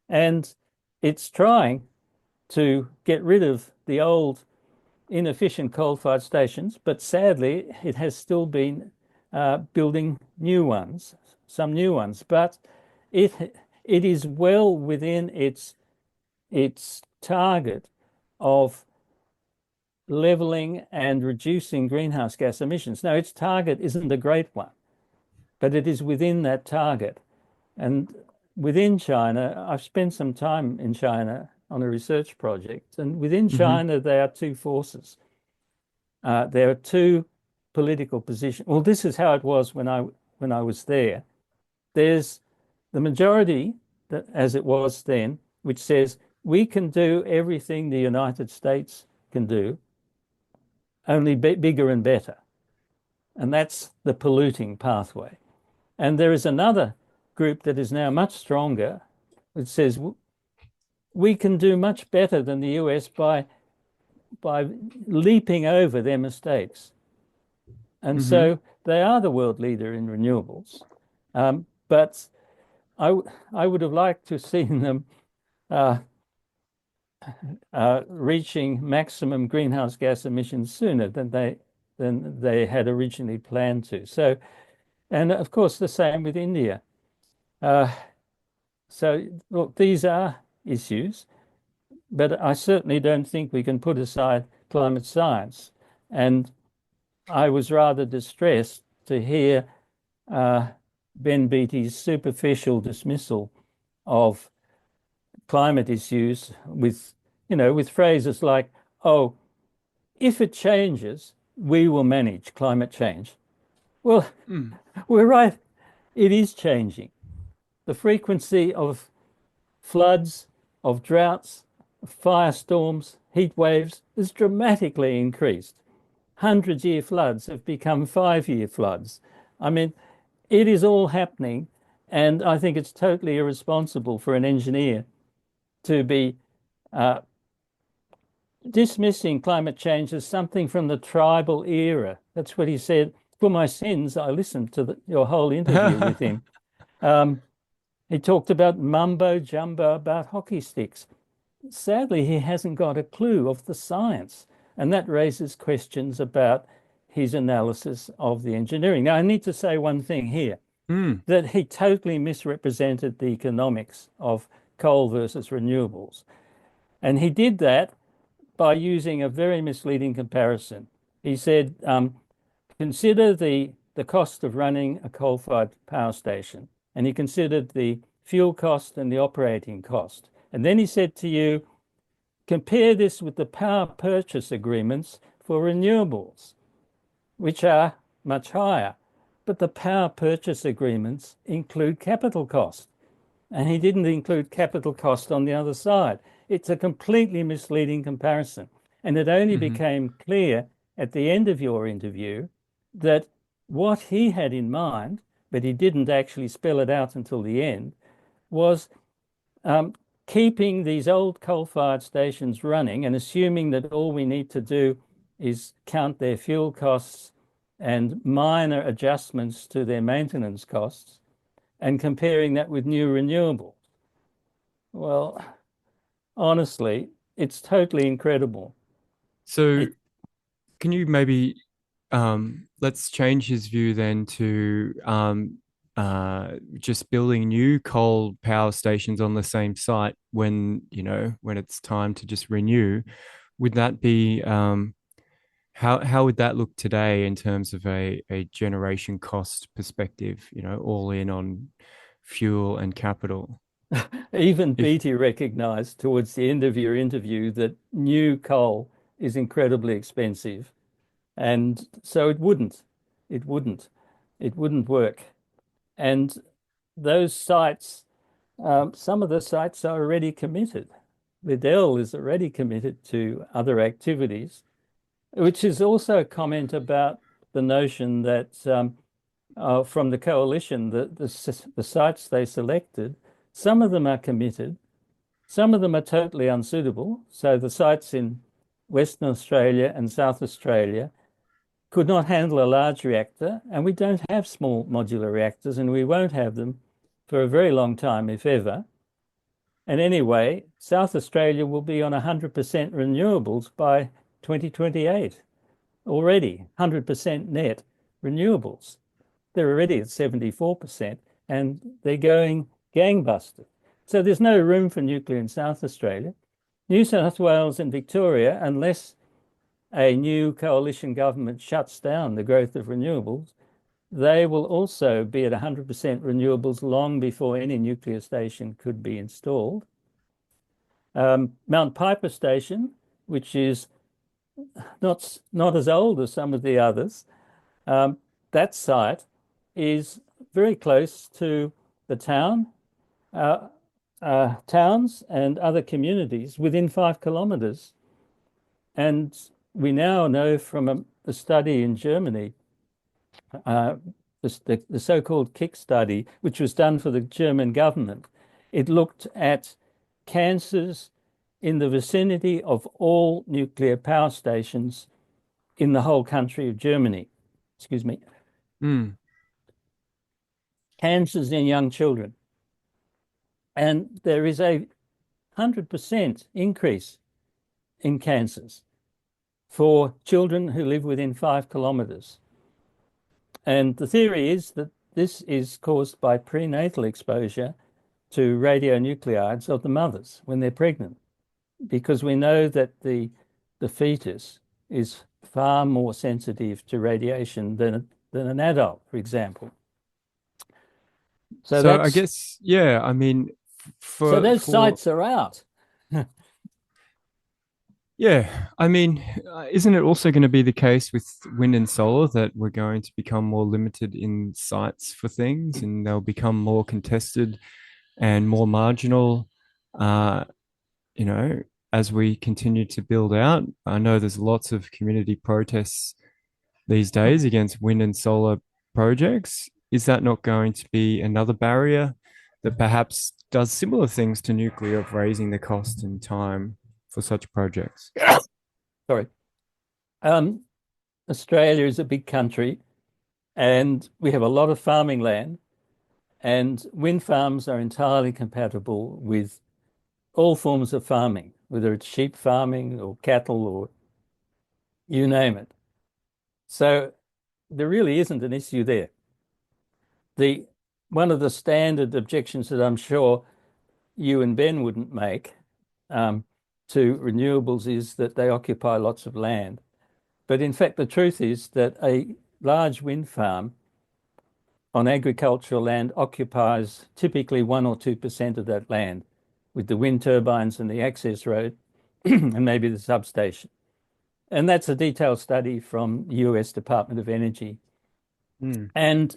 and it's trying to get rid of the old inefficient coal-fired stations, but sadly, it has still been building new ones, some new ones. But it is well within its target of leveling and reducing greenhouse gas emissions. Now, its target isn't a great one, but it is within that target. And within China, I've spent some time in China on a research project, and within Hmm. China, there are two forces. There are two political positions. Well, this is how it was when I was there. There's the majority that, as it was then, which says we can do everything the United States can do, only bigger and better, and that's the polluting pathway. And there is another group that is now much stronger. It says we can do much better than the US by leaping over their mistakes. And Hmm. so they are the world leader in renewables. But I, I would have liked to have seen them uh, reaching maximum greenhouse gas emissions sooner than they had originally planned to. So, and of course, the same with India. Uh, so, look, these are issues, but I certainly don't think we can put aside climate science. And I was rather distressed to hear uh, Ben Beattie's superficial dismissal of climate issues with, with phrases like, "Oh, if it changes, we will manage climate change." Well, Mm. we're right. It is changing. The frequency of floods, of droughts, of firestorms, heat waves has dramatically increased. 100-year floods have become 5-year floods. I mean, it is all happening, and I think it's totally irresponsible for an engineer to be uh, dismissing climate change as something from the tribal era. That's what he said. For my sins, I listened to your whole interview with him. Um, he talked about mumbo jumbo about hockey sticks. Sadly, he hasn't got a clue of the science, and that raises questions about his analysis of the engineering. Now, I need to say one thing here, Mm. that he totally misrepresented the economics of coal versus renewables. And he did that by using a very misleading comparison. He said, consider the cost of running a coal-fired power station. And he considered the fuel cost and the operating cost. And then he said to you, compare this with the power purchase agreements for renewables, which are much higher. But the power purchase agreements include capital cost. And he didn't include capital cost on the other side. It's a completely misleading comparison. And it only Hmm. became clear at the end of your interview that what he had in mind, but he didn't actually spell it out until the end, was um, keeping these old coal-fired stations running and assuming that all we need to do is count their fuel costs and minor adjustments to their maintenance costs and comparing that with new renewables. Well, honestly, it's totally incredible. So It, can you maybe let's change his view then to just building new coal power stations on the same site when when it's time to just renew. Would that be how would that look today in terms of a generation cost perspective, all in on fuel and capital? Even If Beattie recognized towards the end of your interview that new coal is incredibly expensive. And so it wouldn't, it wouldn't work. And those sites, some of the sites are already committed. Liddell is already committed to other activities, which is also a comment about the notion that from the coalition, the sites they selected, some of them are committed, some of them are totally unsuitable. So the sites in Western Australia and South Australia could not handle a large reactor, and we don't have small modular reactors, and we won't have them for a very long time, if ever. And anyway, South Australia will be on 100% renewables by 2028 already, 100% net renewables. They're already at 74%, and they're going gangbusters. So there's no room for nuclear in South Australia. New South Wales and Victoria, unless a new coalition government shuts down the growth of renewables, they will also be at 100% renewables long before any nuclear station could be installed. Mount Piper Station, which is not as old as some of the others, that site is very close to the uh, towns and other communities within 5 kilometres. And we now know from a study in Germany, uh, the so-called KIC study, which was done for the German government. It looked at cancers in the vicinity of all nuclear power stations in the whole country of Germany. Excuse me. mm, Cancers in young children. And there is a 100% increase in cancers for children who live within 5 kilometres. And the theory is that this is caused by prenatal exposure to radionuclides of the mothers when they're pregnant, because we know that the fetus is far more sensitive to radiation than an adult, for example. So so I that's guess, yeah, I mean, so those for sites are out. yeah, I mean, isn't it also going to be the case with wind and solar that we're going to become more limited in sites for things, and they'll become more contested and more marginal, uh, you know, as we continue to build out? I know there's lots of community protests these days against wind and solar projects. Is that not going to be another barrier that perhaps does similar things to nuclear of raising the cost and time for such projects? Sorry. Um, Australia is a big country and we have a lot of farming land, and wind farms are entirely compatible with all forms of farming, whether it's sheep farming or cattle or you name it. So there really isn't an issue there. The one of the standard objections that I'm sure you and Ben wouldn't make um, to renewables is that they occupy lots of land. But in fact, the truth is that a large wind farm on agricultural land occupies typically 1 or 2% of that land, with the wind turbines and the access road and maybe the substation. And that's a detailed study from the US Department of Energy. Mm. And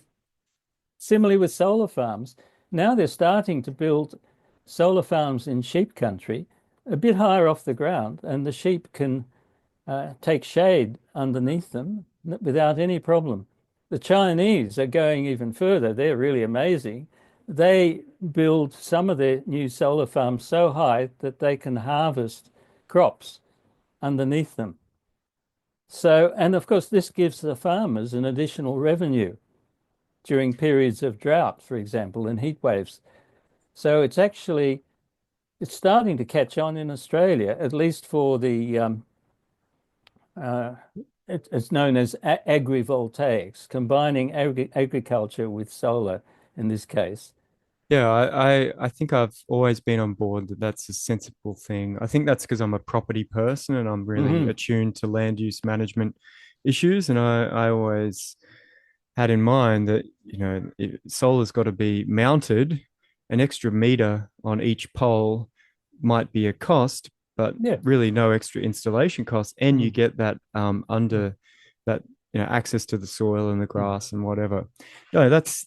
similarly with solar farms, now they're starting to build solar farms in sheep country a bit higher off the ground, and the sheep can take shade underneath them without any problem. The Chinese are going even further. They're really amazing. They build some of their new solar farms so high that they can harvest crops underneath them. So, and of course, this gives the farmers an additional revenue during periods of drought, for example, and heat waves. So it's starting to catch on in Australia, at least for the uh, it's known as agrivoltaics, combining agriculture with solar in this case. Yeah, I think I've always been on board that that's a sensible thing. I think that's because I'm a property person and I'm really Hmm. attuned to land use management issues. And I always had in mind that, solar's got to be mounted an extra meter on each pole might be a cost, but Yeah. really no extra installation costs, and you Mm, get that under that access to the soil and the mm. grass and whatever. No, that's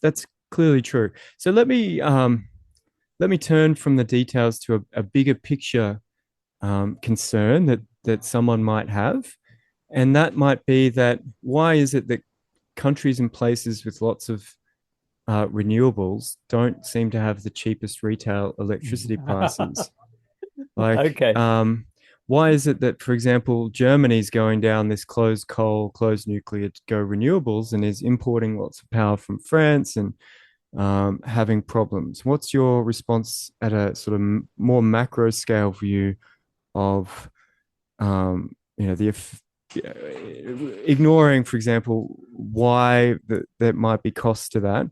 clearly true. So let me turn from the details to a bigger picture concern that someone might have, and that might be that why is it that countries and places with lots of renewables don't seem to have the cheapest retail electricity prices? Like, Okay. why is it that, for example, Germany's going down this closed coal, closed nuclear to go renewables and is importing lots of power from France and having problems? What's your response at a sort of more macro scale view of, the ignoring, for example, why there might be costs to that?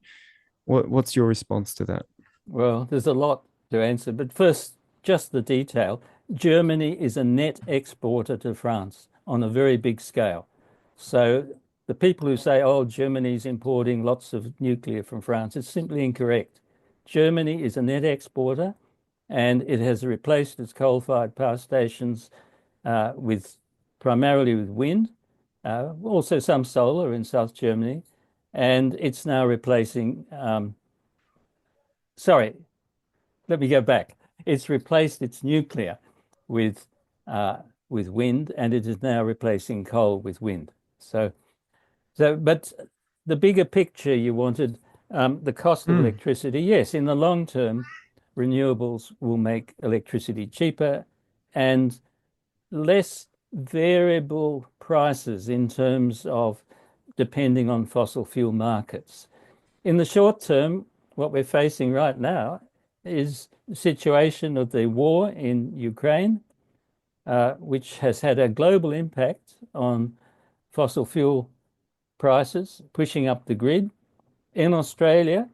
What's your response to that? Well, there's a lot to answer, but first, just the detail. Germany is a net exporter to France on a very big scale. So the people who say, oh, Germany's importing lots of nuclear from France, it's simply incorrect. Germany is a net exporter and it has replaced its coal-fired power stations with primarily with wind, also some solar in South Germany, and it's now replacing, sorry, let me go back. It's replaced its nuclear with uh, with wind, and it is now replacing coal with wind. But the bigger picture you wanted, the cost of Mm, electricity. Yes, in the long term, renewables will make electricity cheaper and less variable prices in terms of depending on fossil fuel markets. In the short term, what we're facing right now is the situation of the war in Ukraine, which has had a global impact on fossil fuel prices, pushing up the grid. In Australia,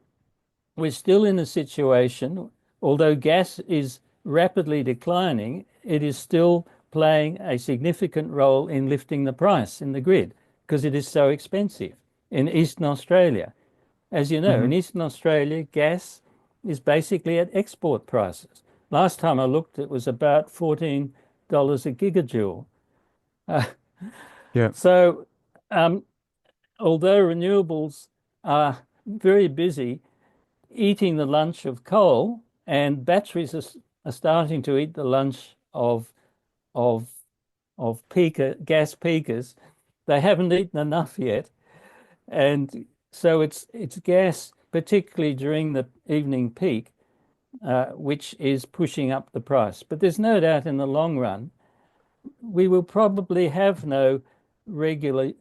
we're still in a situation, although gas is rapidly declining, it is still playing a significant role in lifting the price in the grid because it is so expensive. In Eastern Australia, as you know, hmm in Eastern Australia, gas is basically at export prices. Last time I looked, it was about $14 a gigajoule. Uh, Yeah. so, um, although renewables are very busy eating the lunch of coal, and batteries are starting to eat the lunch of gas peakers, they haven't eaten enough yet, and so it's gas, particularly during the evening peak, which is pushing up the price. But there's no doubt in the long run, we will probably have no regular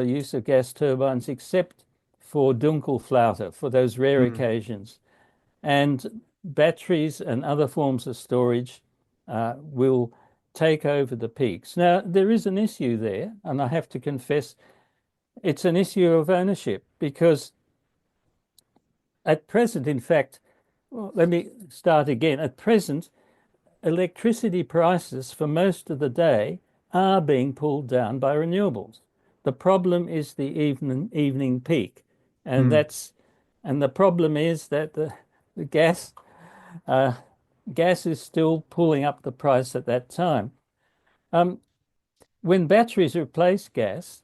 use of gas turbines except for Dunkelflaute, for those rare Mm, occasions. And batteries and other forms of storage will take over the peaks. Now, there is an issue there, and I have to confess, it's an issue of ownership because at present, in fact, well, let me start again. At present, electricity prices for most of the day are being pulled down by renewables. The problem is the evening peak, and mm, the problem is that the uh, gas is still pulling up the price at that time. Um, when batteries replace gas,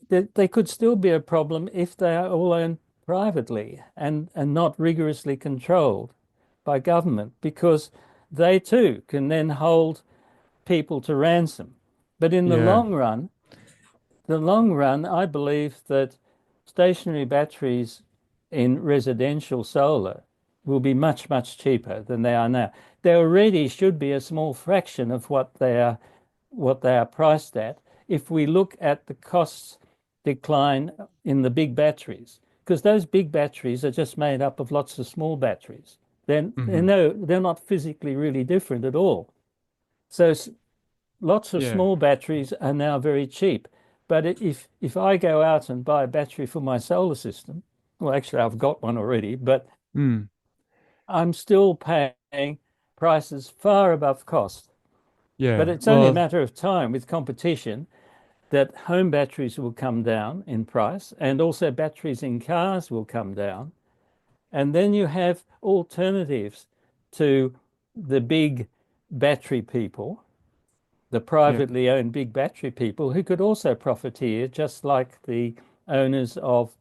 they could still be a problem if they are all owned privately and not rigorously controlled by government, because they too can then hold people to ransom. But in yeah. the long run, I believe that stationary batteries in residential solar will be much, much cheaper than they are now. They already should be a small fraction of what they are priced at if we look at the costs decline in the big batteries, because those big batteries are just made up of lots of small batteries. hmm They're not physically really different at all. So lots of Yeah. small batteries are now very cheap. But if I go out and buy a battery for my solar system, well, actually I've got one already, but Mm, I'm still paying prices far above cost. But yeah. it's only a Well, matter of time with competition that home batteries will come down in price, and also batteries in cars will come down. And then you have alternatives to the big battery people, the Yeah. privately owned big battery people who could also profiteer, just like the owners of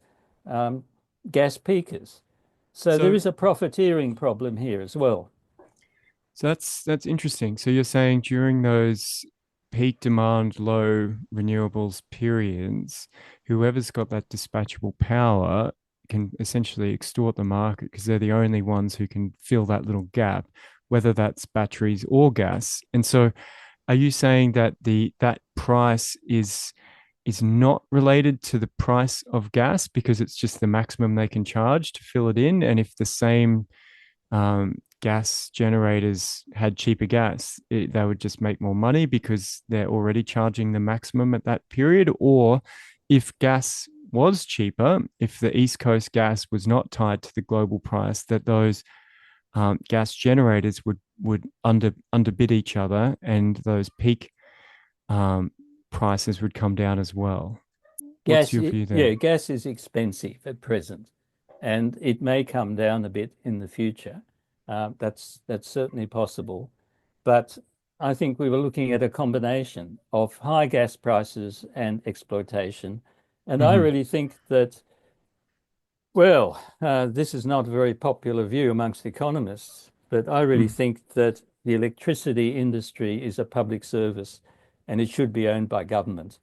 um, gas peakers. So there So is a profiteering problem here as well. So that's interesting. So you're saying during those peak demand, low renewables periods, whoever's got that dispatchable power can essentially extort the market because they're the only ones who can fill that little gap, whether that's batteries or gas. And so are you saying that the that price is not related to the price of gas because it's just the maximum they can charge to fill it in? And if the same gas generators had cheaper gas, they would just make more money because they're already charging the maximum at that period. Or if gas was cheaper, if the East Coast gas was not tied to the global price, that those gas generators would underbid each other, and those peak um, prices would come down as well. What's Gas, your view there? yeah, gas is expensive at present, and it may come down a bit in the future. That's certainly possible, but I think we were looking at a combination of high gas prices and exploitation, and I Mm-hmm. really think that, well, this is not a very popular view amongst economists, but I really Mm. think that the electricity industry is a public service, and it should be owned by government.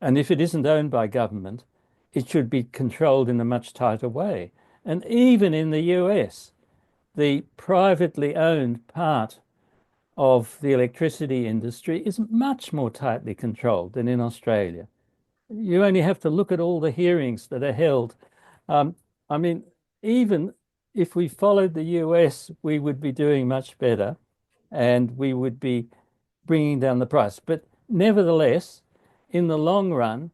And if it isn't owned by government, it should be controlled in a much tighter way. And even in the US, the privately owned part of the electricity industry is much more tightly controlled than in Australia. You only have to look at all the hearings that are held. Um, I mean, even if we followed the US, we would be doing much better and we would be bringing down the price. But nevertheless, in the long run,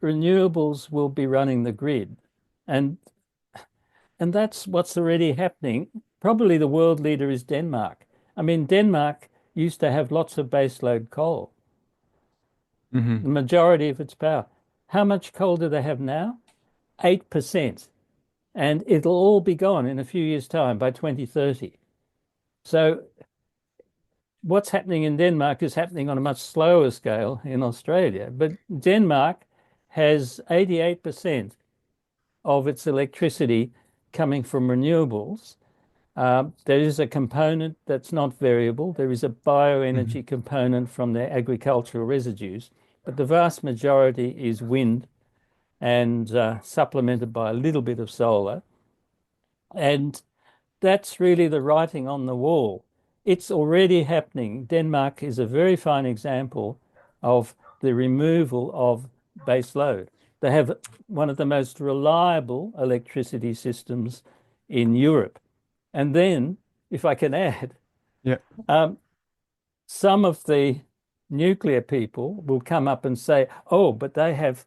renewables will be running the grid. And and that's what's already happening. Probably the world leader is Denmark. I mean, Denmark used to have lots of baseload coal, Mm-hmm. the majority of its power. How much coal do they have now? 8%. And it'll all be gone in a few years' time by 2030. So what's happening in Denmark is happening on a much slower scale in Australia. But Denmark has 88% of its electricity coming from renewables. There is a component that's not variable. There is a Mm-hmm. bioenergy component from their agricultural residues, but the vast majority is wind and supplemented by a little bit of solar. And that's really the writing on the wall. It's already happening. Denmark is a very fine example of the removal of base load. They have one of the most reliable electricity systems in Europe. And then, if I can add, Yeah. um, some of the nuclear people will come up and say, oh, but they have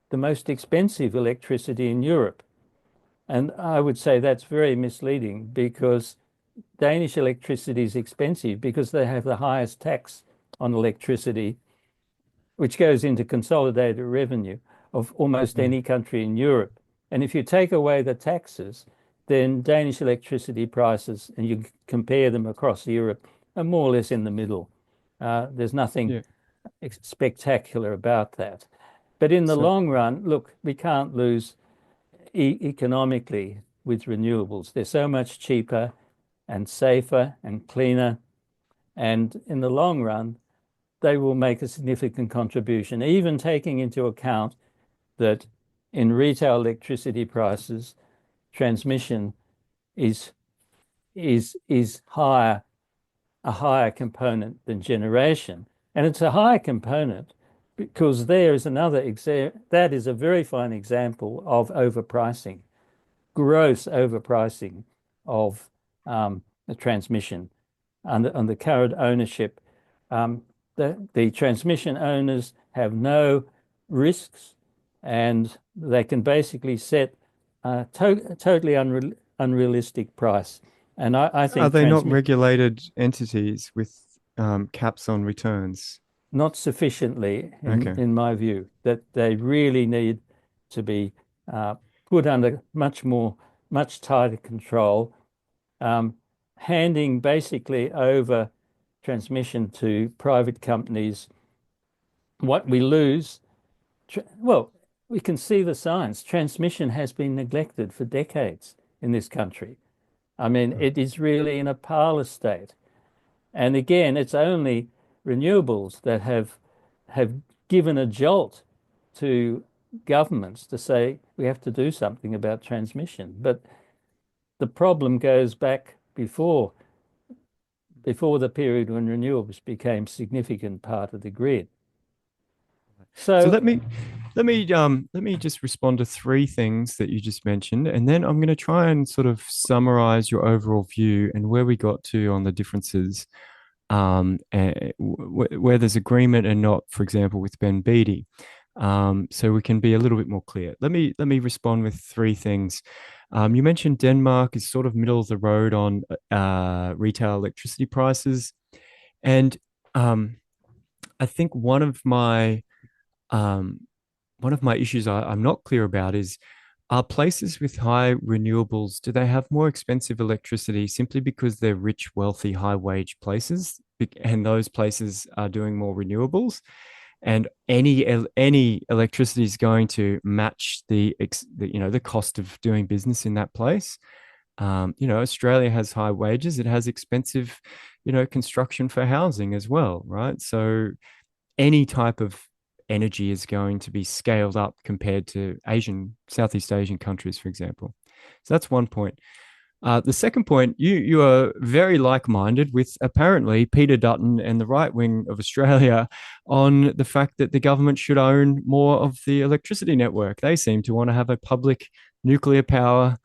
the most expensive electricity in Europe. And I would say that's very misleading because Danish electricity is expensive because they have the highest tax on electricity, which goes into consolidated revenue of almost Mm. any country in Europe. And if you take away the taxes, then Danish electricity prices, and you compare them across Europe, are more or less in the middle. There's nothing Yeah. spectacular about that. But in the So long run, look, we can't lose economically with renewables. They're so much cheaper and safer and cleaner. And in the long run, they will make a significant contribution, even taking into account that in retail electricity prices, transmission is is higher, a higher component than generation. And it's a higher component because there is another example that is a very fine example of overpricing, gross overpricing of the transmission under current ownership. Um, the transmission owners have no risks and they can basically set a totally unrealistic price. And I are think they not transmit regulated entities with caps on returns? not sufficiently, Okay. in my view, that they really need to be uh, put under much more. much tighter control, um, handing basically over transmission to private companies. What we lose, well, we can see the signs. Transmission has been neglected for decades in this country. I mean, it is really in a parlous state. And again, it's only renewables that have given a jolt to governments to say we have to do something about transmission. But the problem goes back before the period when renewables became a significant part of the grid. So So, let me just respond to three things that you just mentioned, and then I'm going to try and sort of summarize your overall view and where we got to on the differences, and where there's agreement and not, for example, with Ben Beattie. So we can be a little bit more clear. Let me respond with three things. You mentioned Denmark is sort of middle of the road on retail electricity prices, and I think um, one of my issues I'm not clear about is, are places with high renewables, do they have more expensive electricity simply because they're rich, wealthy, high wage places, and those places are doing more renewables? And any electricity is going to match the cost of doing business in that place. Australia has high wages. It has expensive, construction for housing as well, right? So any type of energy is going to be scaled up compared to Southeast Asian countries, for example. So that's one point. The second point, you are very like-minded with apparently Peter Dutton and the right wing of Australia on the fact that the government should own more of the electricity network. They seem to want to have a public nuclear power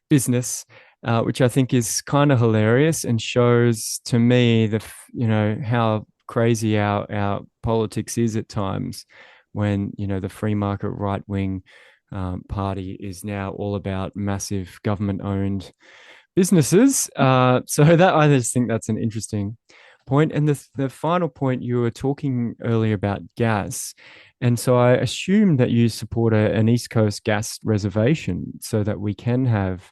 business, which I think is kind of hilarious and shows to me how crazy our politics is at times when the free market right wing party is now all about massive government-owned businesses. So that I just think that's an interesting point. And the final point, you were talking earlier about gas, and so I assume that you support an East Coast gas reservation so that we can have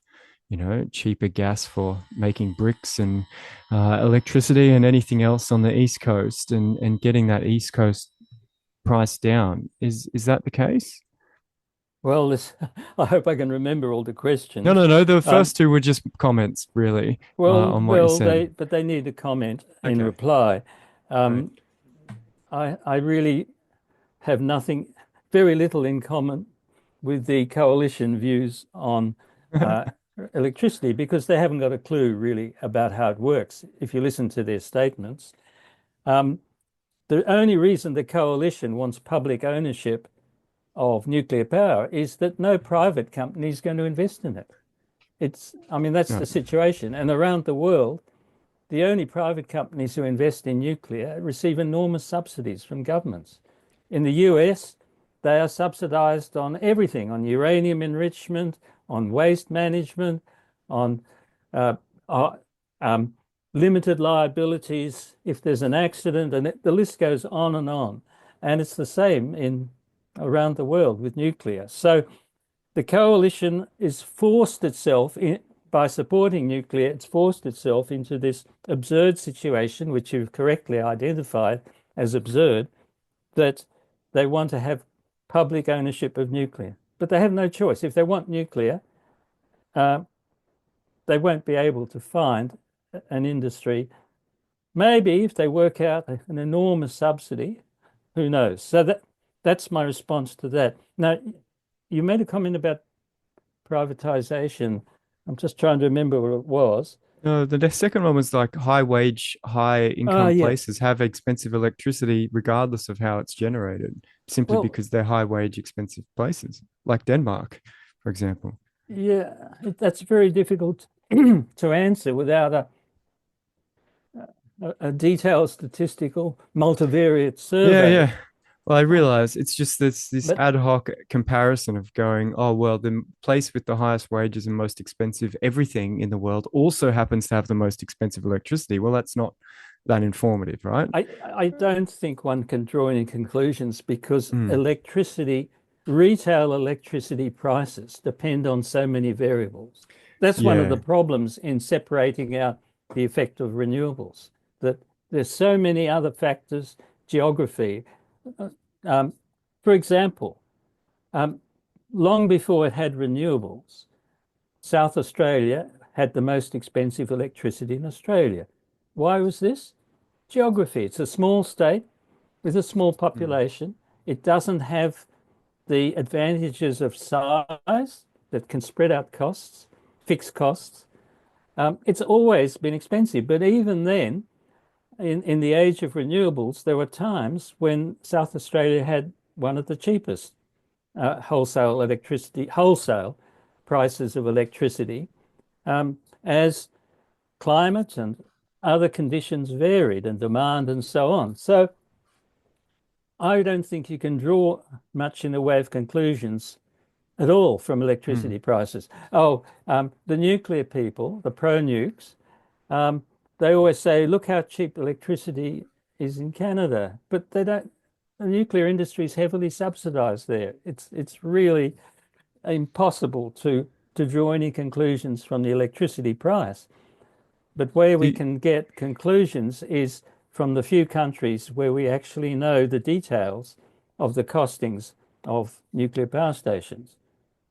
cheaper gas for making bricks and electricity and anything else on the East Coast, and getting that East Coast price down. Is that the case? well, I hope I can remember all the No, questions. no, no. The Um, first two were just comments, really, well, on what you well, said. they need a comment in Okay, reply. great. Um, I really have very little in common with the coalition views on uh, electricity because they haven't got a clue really about how it works. If you listen to their statements, um, the only reason the coalition wants public ownership of nuclear power is that no private company is going to invest in it. I mean, that's No, the situation. And around the world, the only private companies who invest in nuclear receive enormous subsidies from governments. In the US, they are subsidized on everything, on uranium enrichment, on waste management, on uh, uh, um, limited liabilities if there's an accident, and the list goes on and on. And it's the same in around the world with nuclear. So the coalition is forced itself by supporting nuclear, it's forced itself into this absurd situation, which you've correctly identified as absurd, that they want to have public ownership of nuclear. But they have no choice. If they want nuclear, uh, they won't be able to find an industry. Maybe if they work out an enormous subsidy, who knows? So that's my response to that. Now, you made a comment about privatization. I'm just trying to remember what it was. no. The second one was like high wage, high Oh, income yeah. places have expensive electricity regardless of how it's generated, simply Well, because they're high wage, expensive places, like Denmark, for example. yeah, that's very difficult to answer without a detailed statistical multivariate Yeah, survey. yeah. Well, I Um, realize it's just this but ad hoc comparison of going, oh, well, the place with the highest wages and most expensive everything in the world also happens to have the most expensive electricity. Well, that's not that informative, right? I don't think one can draw any conclusions because Mm, electricity retail electricity prices depend on so many variables. That's one of the Yeah. problems in separating out the effect of renewables, that there's so many other factors, geography. Uh, Um, for example, um, long before it had renewables, South Australia had the most expensive electricity in Australia. Why was this? Geography. It's a small state with a small Mm. population. It doesn't have the advantages of size that can spread out costs, fixed costs. It's always been expensive, but even then, in the age of renewables, there were times when South Australia had one of the cheapest wholesale prices of electricity, as climate and other conditions varied and demand and so on. So I don't think you can draw much in the way of conclusions at all from Mm. electricity prices. The nuclear people, the pro-nukes, um, they always say, look how cheap electricity is in Canada, but they don't. The nuclear industry is heavily subsidized there. It's really impossible to draw any conclusions from the electricity price. But where we Do, can get conclusions is from the few countries where we actually know the details of the costings of nuclear power stations.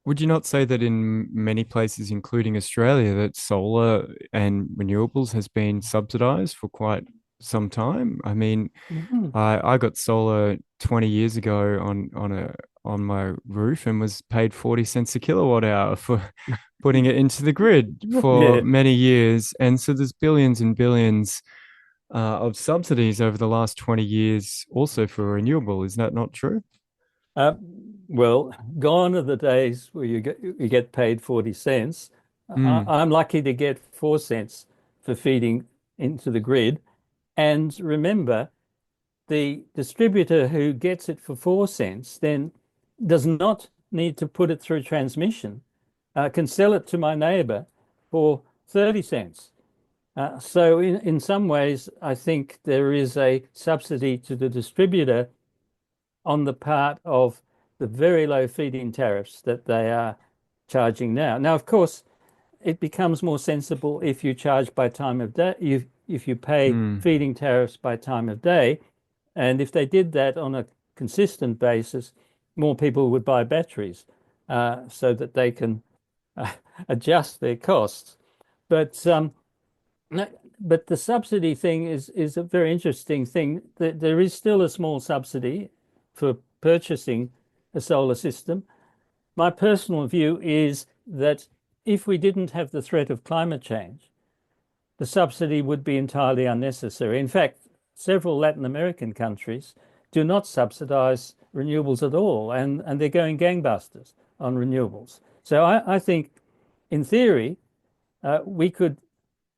would you not say that in many places, including Australia, that solar and renewables has been subsidized for quite some time? I mean, Mhm. I got solar 20 years ago on my roof and was paid 40 cents a kilowatt hour for putting it into the grid for Yeah. many years. And so there's billions and billions of subsidies over the last 20 years also for renewable. Is that not true? Uh, well, gone are the days where you get paid 40 cents. Mm, I'm lucky to get 4 cents for feeding into the grid. And remember, the distributor who gets it for 4 cents then does not need to put it through transmission, can sell it to my neighbor for 30 cents. So in some ways, I think there is a subsidy to the distributor on the part of the very low feed-in tariffs that they are charging now. Now, of course, it becomes more sensible if you charge by time of day, if you pay mm, feed-in tariffs by time of day. And if they did that on a consistent basis, more people would buy batteries so that they can uh, adjust their costs. But no, but the subsidy thing is a very interesting thing. There is still a small subsidy for purchasing a solar system. My personal view is that if we didn't have the threat of climate change, the subsidy would be entirely unnecessary. In fact, several Latin American countries do not subsidize renewables at all, and they're going gangbusters on renewables. So I think, in theory, we could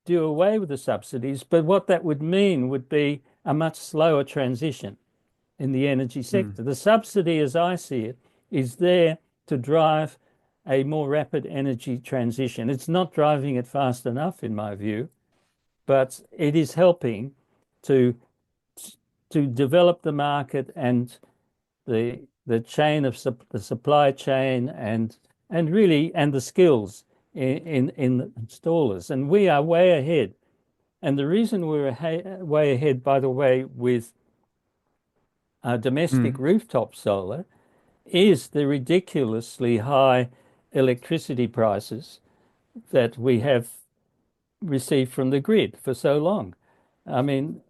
do away with the subsidies, but what that would mean would be a much slower transition in the energy mm. sector. The subsidy, as I see it, is there to drive a more rapid energy transition. It's not driving it fast enough, in my view, but it is helping to to develop the market and the chain of the supply chain and the skills in the installers. And we are way ahead. And the reason we're way ahead, by the way, with domestic Mm. rooftop solar is the ridiculously high electricity prices that we have received from the grid for so long. I mean,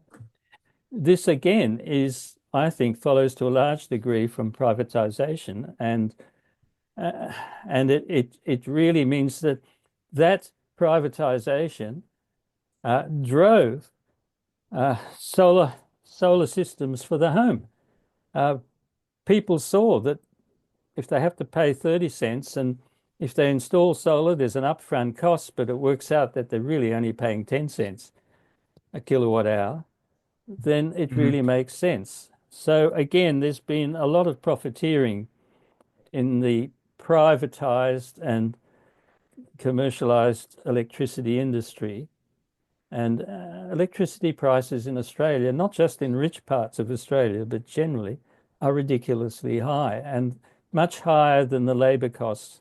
this again is, I think, follows to a large degree from privatization, uh, and it really means that privatization drove solar systems for the home. Uh, People saw that if they have to pay 30 cents and if they install solar, there's an upfront cost, but it works out that they're really only paying 10 cents a kilowatt hour, then it Mhm. really makes sense. So again, there's been a lot of profiteering in the privatized and commercialized electricity industry. And electricity prices in Australia, not just in rich parts of Australia, but generally, are ridiculously high. And much higher than the labor costs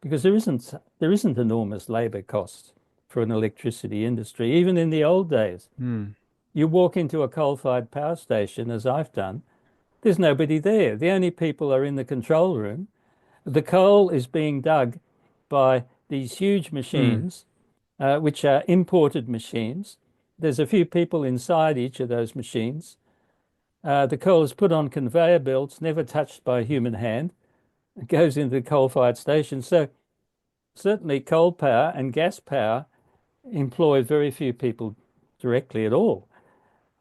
because there isn't enormous labor costs for an electricity industry. Even in the old days, Mm. you walk into a coal-fired power station, as I've done, there's nobody there. The only people are in the control room. The coal is being dug by these huge Mm. machines, which are imported machines. There's a few people inside each of those machines. The coal is put on conveyor belts, never touched by a human hand. It goes into the coal-fired station. So certainly coal power and gas power employ very few people directly at all.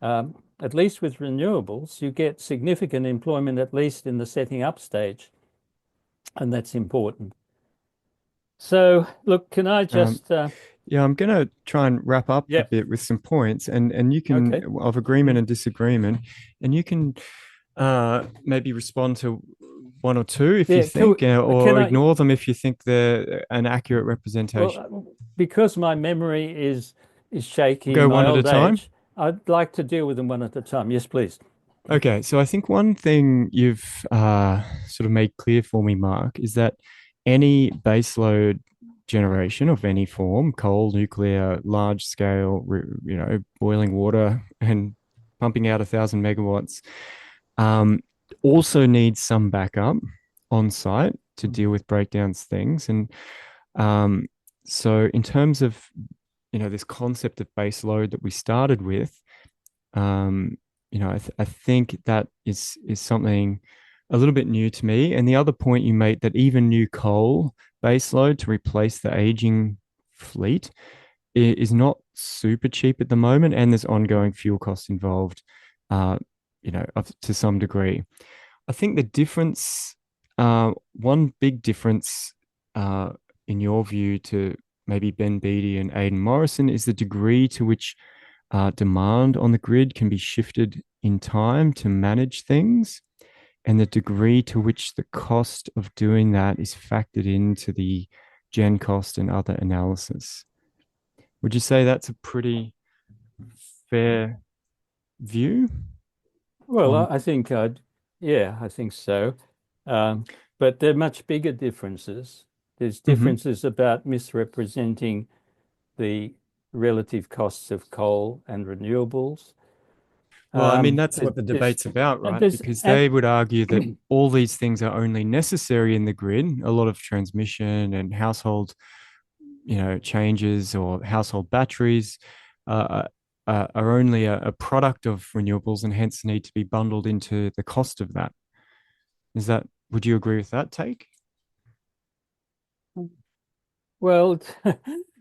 At least with renewables, you get significant employment, at least in the setting up stage, and that's important. So, look, can I Um, just, yeah, I'm going to try and wrap up a yeah, bit with some points, and you can okay. of agreement and disagreement, and you can maybe respond to one or two if you Yeah, think, can or I, ignore them if you think they're an accurate well, representation. because my memory is We'll shaky in go my one at a old time. age, I'd like to deal with them one at a time. Yes, please. Okay, so I think one thing you've sort of made clear for me, Mark, is that any baseload generation of any form, coal, nuclear, large scale, boiling water and pumping out 1,000 megawatts, um, also needs some backup on site to deal with breakdowns things. And um, so, in terms of this concept of baseload that we started with, um, I think that is something a little bit new to me. And the other point you made that even new coal baseload to replace the aging fleet is not super cheap at the moment, and there's ongoing fuel costs involved, uh, up to some degree. I think the difference, one big difference, in your view, to maybe Ben Beattie and Aidan Morrison is the degree to which demand on the grid can be shifted in time to manage things, and the degree to which the cost of doing that is factored into the GenCost and other analysis. Would you say that's a pretty fair view Well, on? I think yeah, I think so. Um, but there are much bigger differences. There's Mhm. differences about misrepresenting the relative costs of coal and renewables. Well, I mean, that's what the There's, debate's about, right? there's, Because and they would argue that all these things are only necessary in the grid, a lot of transmission and household, changes or household batteries are only a product of renewables and hence need to be bundled into the cost of that. Would you agree with that take? well,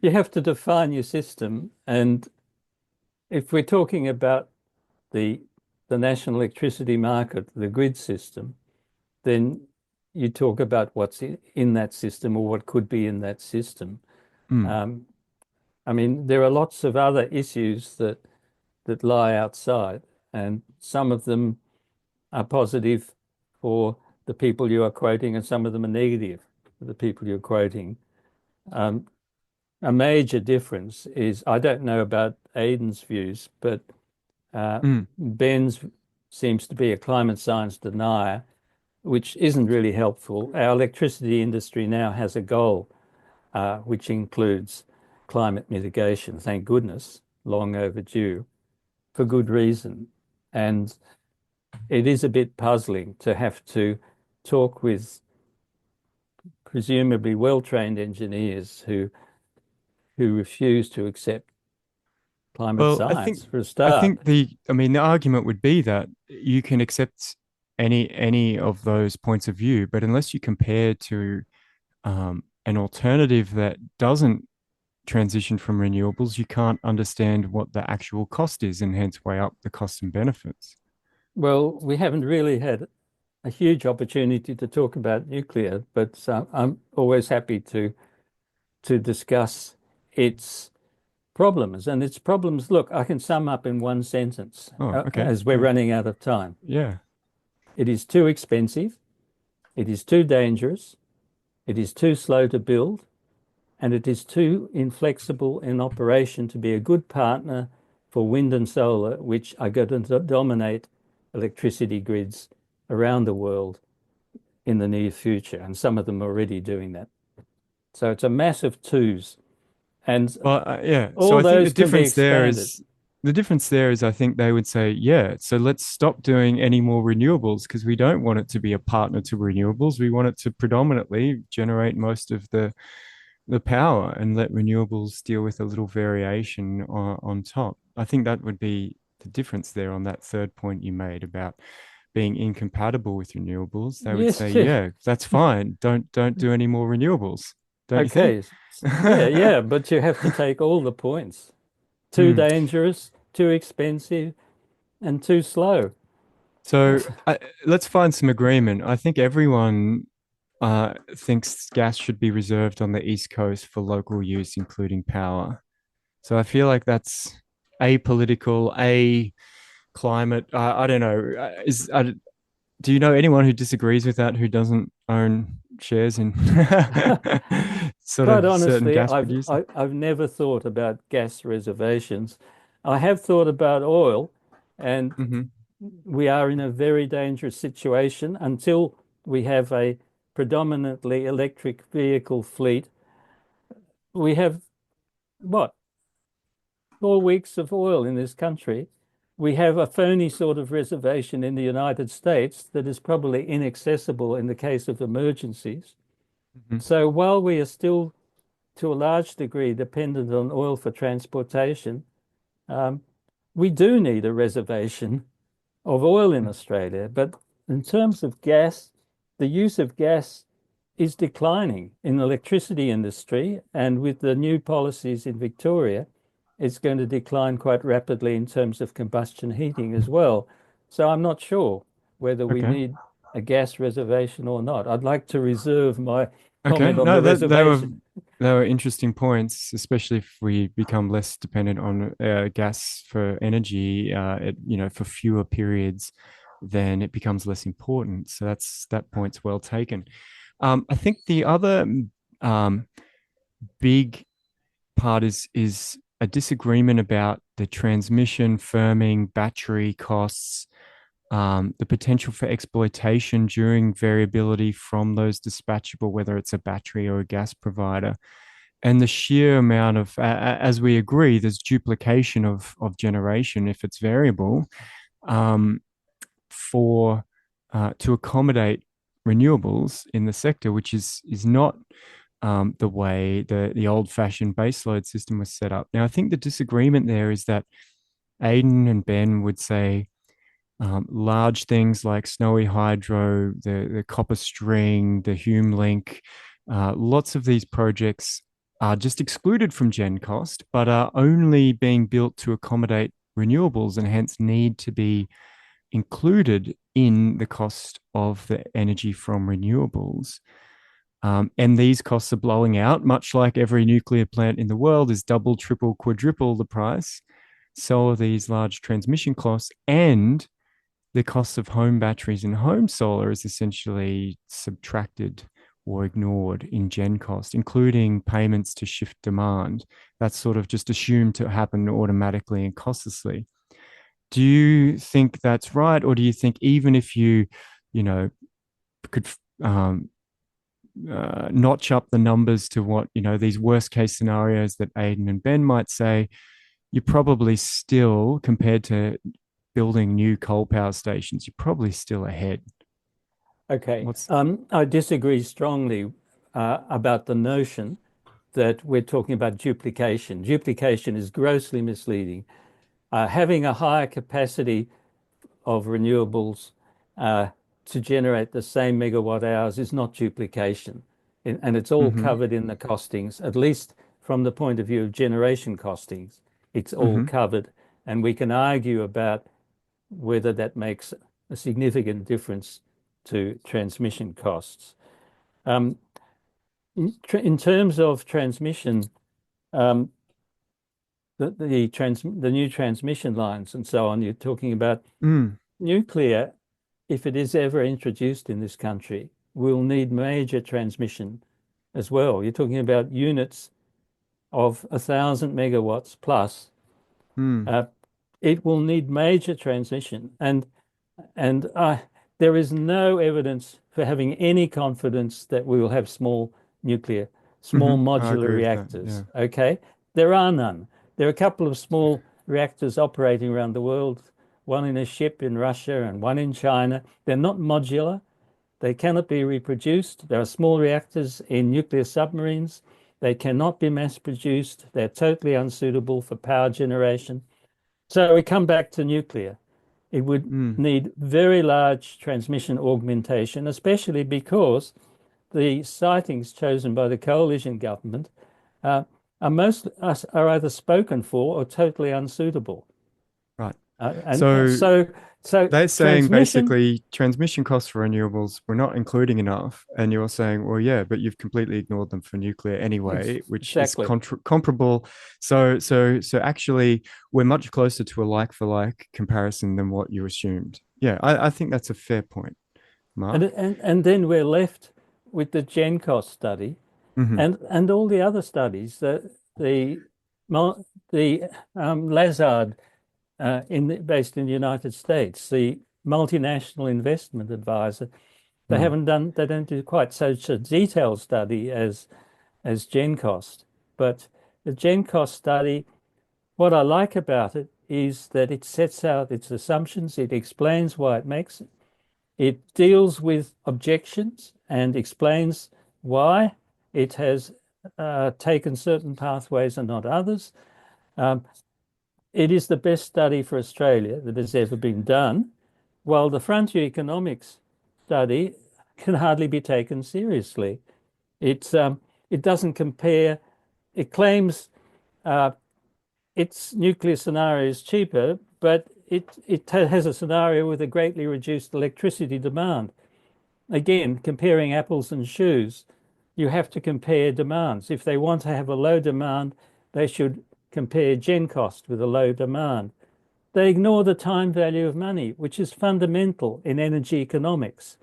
you have to define your system. And if we're talking about the the national electricity market, the grid system, then you talk about what's in that system or what could be in that system. Mm, Um, I mean, there are lots of other issues that lie outside, and some of them are positive for the people you are quoting, and some of them are negative for the people you're quoting. Um, a major difference is I don't know about Aidan's views, but uh, mm. Ben's seems to be a climate science denier, which isn't really helpful. Our electricity industry now has a goal, which includes climate mitigation, thank goodness, long overdue, for good reason. And it is a bit puzzling to have to talk with presumably well-trained engineers who refuse to accept climate Well, science for a I start. think the argument would be that you can accept any of those points of view, but unless you compare to an alternative that doesn't transition from renewables, you can't understand what the actual cost is and hence weigh up the costs and benefits. Well, we haven't really had a huge opportunity to talk about nuclear, but I'm always happy to discuss its problems. And its problems, look, I can sum up in one sentence Oh, okay. as we're running out of time. Yeah. It is too expensive, it is too dangerous, it is too slow to build, and it is too inflexible in operation to be a good partner for wind and solar, which are going to dominate electricity grids around the world in the near future, and some of them are already doing that. So it's a massive twos, and Well, yeah. So all I think those can be expanded. the difference there is I think they would say, yeah, so let's stop doing any more renewables because we don't want it to be a partner to renewables. We want it to predominantly generate most of the power and let renewables deal with a little variation on top. I think that would be the difference there on that third point you made about being incompatible with renewables. They would say, Yes, yeah. yeah, that's fine. Don't do any more renewables. Don't you think? Okay. Yeah, yeah, but you have to take all the points. Too Hmm. dangerous, too expensive, and too slow. So let's find some agreement. I think everyone thinks gas should be reserved on the East Coast for local use, including power. So I feel like that's apolitical, a climate. I don't know. Do you know anyone who disagrees with that who doesn't own shares in sort Quite of certain honestly, gas producers? I've never thought about gas reservations. I have thought about oil, and Hmm. we are in a very dangerous situation until we have a predominantly electric vehicle fleet. We have what, 4 weeks of oil in this country. We have a phony sort of reservation in the United States that is probably inaccessible in the case of emergencies. Hmm. So while we are still, to a large degree, dependent on oil for transportation, um, we do need a reservation of oil in Australia. But in terms of gas, the use of gas is declining in the electricity industry, and with the new policies in Victoria, it's going to decline quite rapidly in terms of combustion heating as well. So I'm not sure whether we Okay. need a gas reservation or not. I'd like to reserve my Okay. comment on No, the that reservation. they were interesting points, especially if we become less dependent on gas for energy. For fewer periods, then it becomes less important. So that point's well taken. I think the other um, big part is a disagreement about the transmission, firming, battery costs, the potential for exploitation during variability from those dispatchable, whether it's a battery or a gas provider, and the sheer amount of, as we agree, there's duplication of generation if it's variable, um, for to accommodate renewables in the sector, which is not the way the old fashioned baseload system was set up. Now, I think the disagreement there is that Aidan and Ben would say large things like snowy hydro, the copper string, the Hume link, lots of these projects are just excluded from GenCost, but are only being built to accommodate renewables and hence need to be included in the cost of the energy from renewables. And these costs are blowing out, much like every nuclear plant in the world is double, triple, quadruple the price. So are these large transmission costs, and the costs of home batteries and home solar is essentially subtracted or ignored in GenCost, including payments to shift demand. That's sort of just assumed to happen automatically and costlessly. Do you think that's right, or do you think even if you know, could um, notch up the numbers to what these worst case scenarios that Aidan and Ben might say, you're probably still, compared to building new coal power stations, you're probably still ahead. Okay. What's I disagree strongly about the notion that we're talking about duplication. Duplication is grossly misleading. Having a higher capacity of renewables uh, to generate the same megawatt hours is not duplication. And it's all mm-hmm, covered in the costings, at least from the point of view of generation costings. It's all mm-hmm, covered. And we can argue about whether that makes a significant difference to transmission costs. Um, in terms of transmission, um, the new transmission lines and so on, you're talking about mm, nuclear. If it is ever introduced in this country, will need major transmission as well. You're talking about units of 1,000 megawatts plus. mm, Uh, it will need major transmission, and there is no evidence for having any confidence that we will have small I modular agree with that. reactors. Yeah. Okay, there are none. There are a couple of small reactors operating around the world, one in a ship in Russia and one in China. They're not modular. They cannot be reproduced. There are small reactors in nuclear submarines. They cannot be mass produced. They're totally unsuitable for power generation. So we come back to nuclear. It would Mm. need very large transmission augmentation, especially because the sightings chosen by the coalition government uh, are either spoken for or totally unsuitable. Right. And So so they're saying transmission. basically transmission costs for renewables we're not including enough, and you're saying, well, yeah, but you've completely ignored them for nuclear anyway, which is Exactly. comparable. So actually, we're much closer to a like for like comparison than what you assumed. Yeah, I think that's a fair point, And, Mark. and and then we're left with the GenCost study Hmm. and all the other studies that the Lazard based in the United States, the multinational investment advisor, Mm. they don't do quite such a detailed study as GenCost. But the GenCost study, what I like about it is that it sets out its assumptions, it explains why it makes it. It deals with objections and explains why it has taken certain pathways and not others. Um, it is the best study for Australia that has ever been done, while the frontier economics study can hardly be taken seriously. It doesn't compare. It claims uh, its nuclear scenario is cheaper, but it has a scenario with a greatly reduced electricity demand. Again, comparing apples and shoes, you have to compare demands. If they want to have a low demand, they should compare GenCost with a low demand. They ignore the time value of money, which is fundamental in energy economics.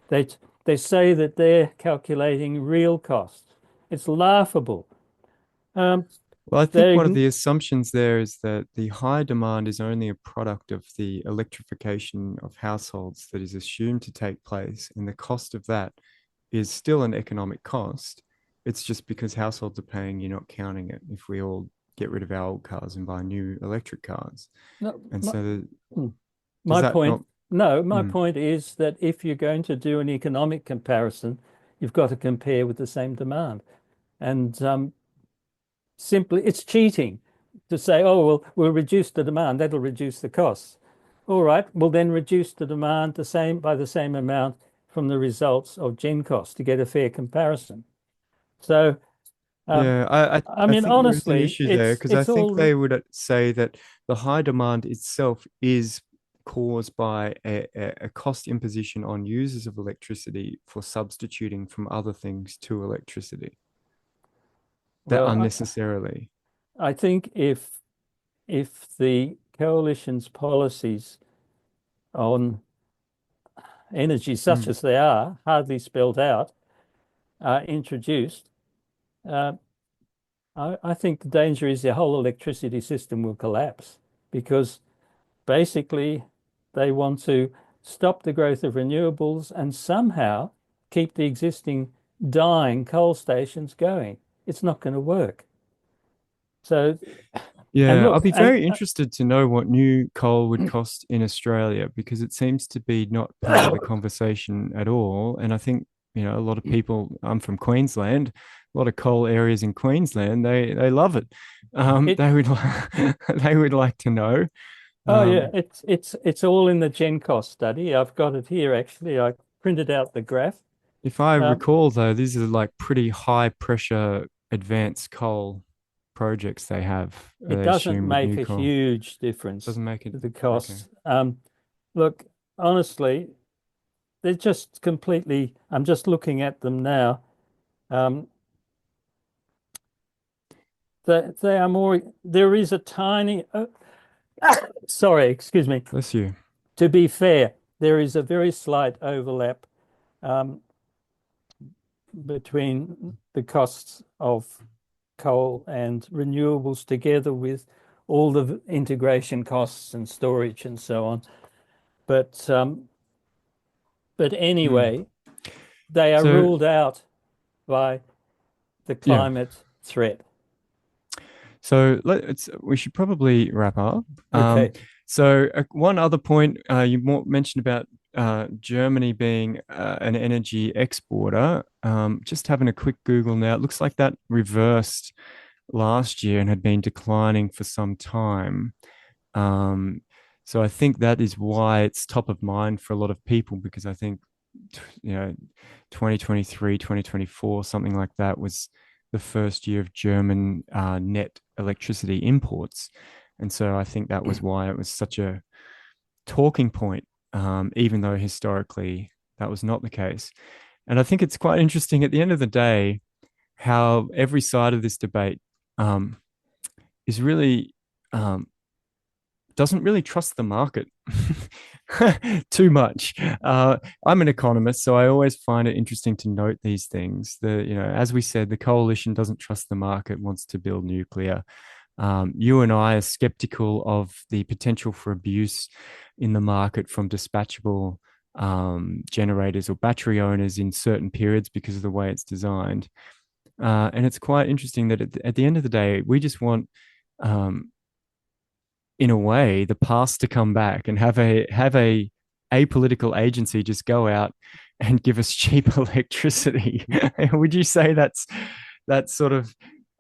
They, they say that they're calculating real costs. It's laughable. Um, Well, I think they one of the assumptions there is that the high demand is only a product of the electrification of households that is assumed to take place, and the cost of that is still an economic cost. It's just because households are paying, you're not counting it if we all get rid of our old cars and buy new electric cars. no, And my, so does my that point, not? no, my Mm, point is that if you're going to do an economic comparison, you've got to compare with the same demand. And simply, it's cheating to say, oh, well, we'll reduce the demand, that'll reduce the costs. All right, we'll then reduce the demand by the same amount from the results of GenCost to get a fair comparison. So, um, yeah, I I I mean, think there is an honestly, issue there because I it's think all they would say that the high demand itself is caused by a cost imposition on users of electricity for substituting from other things to electricity that well. unnecessarily. I think if the coalition's policies on energy, such Mm. as they are, hardly spelled out, are introduced, uh, I think the danger is the whole electricity system will collapse because basically they want to stop the growth of renewables and somehow keep the existing dying coal stations going. It's not going to work. So, and Yeah, I'll look, be and very interested to know what new coal would cost in Australia because it seems to be not part of the conversation at all. And I think, a lot of people, I'm from Queensland, a lot of coal areas in Queensland, they love it. it They would they would like to know. Oh yeah, Um, it's all in the GenCost study. I've got it here actually. I printed out the graph. if I Um, recall, though, these are like pretty high pressure advanced coal projects they have. it They doesn't assume with make new a coal. huge difference Doesn't make it to the okay. costs. Look, honestly, they're just completely. I'm just looking at them now. Um, they are more. There is a tiny. Sorry, excuse me. Bless you. To be fair, there is a very slight overlap um, between the costs of coal and renewables together with all the integration costs and storage and so on. But Hmm. anyway, they are So, ruled out by the yeah. climate threat. So we should probably wrap up. Okay. One other point mentioned about Germany being an energy exporter. Just having a quick Google now, it looks like that reversed last year and had been declining for some time. Um, so I think that is why it's top of mind for a lot of people because I think, you know, 2023, 2024, something like that was the first year of German net electricity imports. And so I think that was why it was such a talking point, even though historically that was not the case. And I think it's quite interesting at the end of the day how every side of this debate um, is really doesn't really trust the market too much. I'm an economist, so I always find it interesting to note these things. As we said, the coalition doesn't trust the market, wants to build nuclear. You and I are skeptical of the potential for abuse in the market from dispatchable generators or battery owners in certain periods because of the way it's designed. And it's quite interesting that at the end of the day, we just want um, in a way, the past to come back and have a apolitical agency just go out and give us cheap electricity. Would you say that's sort of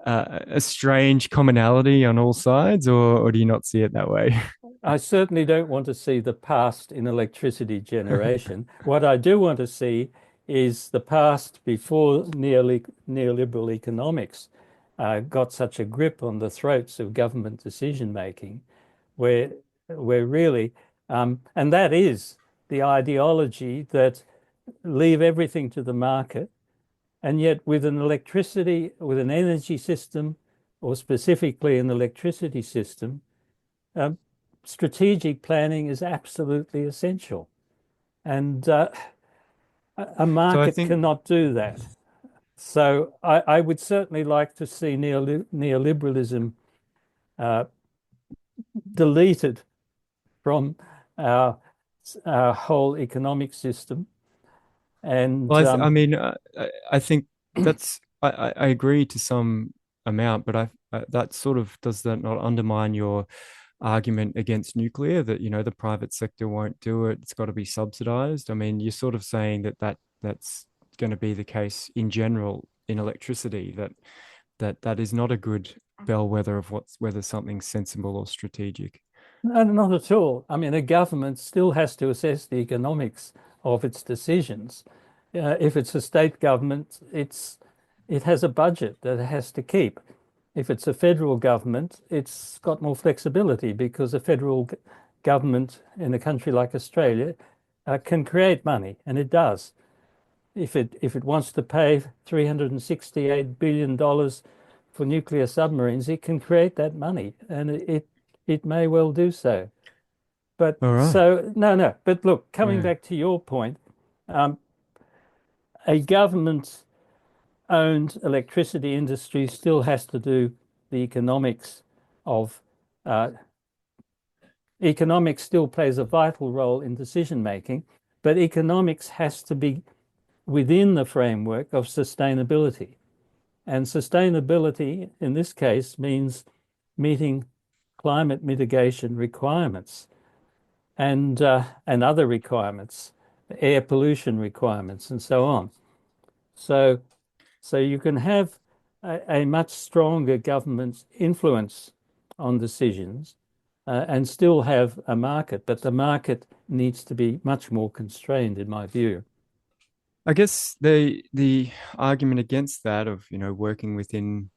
a strange commonality on all sides, or do you not see it that way? I certainly don't want to see the past in electricity generation. What I do want to see is the past before neoliberal economics got such a grip on the throats of government decision making, where really, and that is the ideology that leave everything to the market, and yet with with an energy system, or specifically an electricity system, um, strategic planning is absolutely essential. And a So I market think, cannot do that. So I would certainly like to see neoliberalism uh, deleted from our, our whole economic system. And I mean, I think I agree to some amount, but that sort of does that not undermine your argument against nuclear that the private sector won't do it, it's got to be subsidized. I mean, you're sort of saying that's going to be the case in general in electricity, that is not a good bellwether of whether something's sensible or strategic. no, not at all. I mean, a government still has to assess the economics of its decisions. If it's a state government, it has a budget that it has to keep. If it's a federal government, it's got more flexibility because a government in a country like Australia can create money, and it does. If it wants to pay $368 billion for nuclear submarines, it can create that money, and it may well do so. But All right. so no, no. But look, coming Yeah. back to your point, um, a government-owned electricity industry still has to do the economics of economics still plays a vital role in decision making, but economics has to be within the framework of sustainability. And sustainability in this case means meeting climate mitigation requirements and other requirements, air pollution requirements, and so on. So so you can have a much stronger government influence on decisions and still have a market, but the market needs to be much more constrained, in my view. I guess the argument against that of working within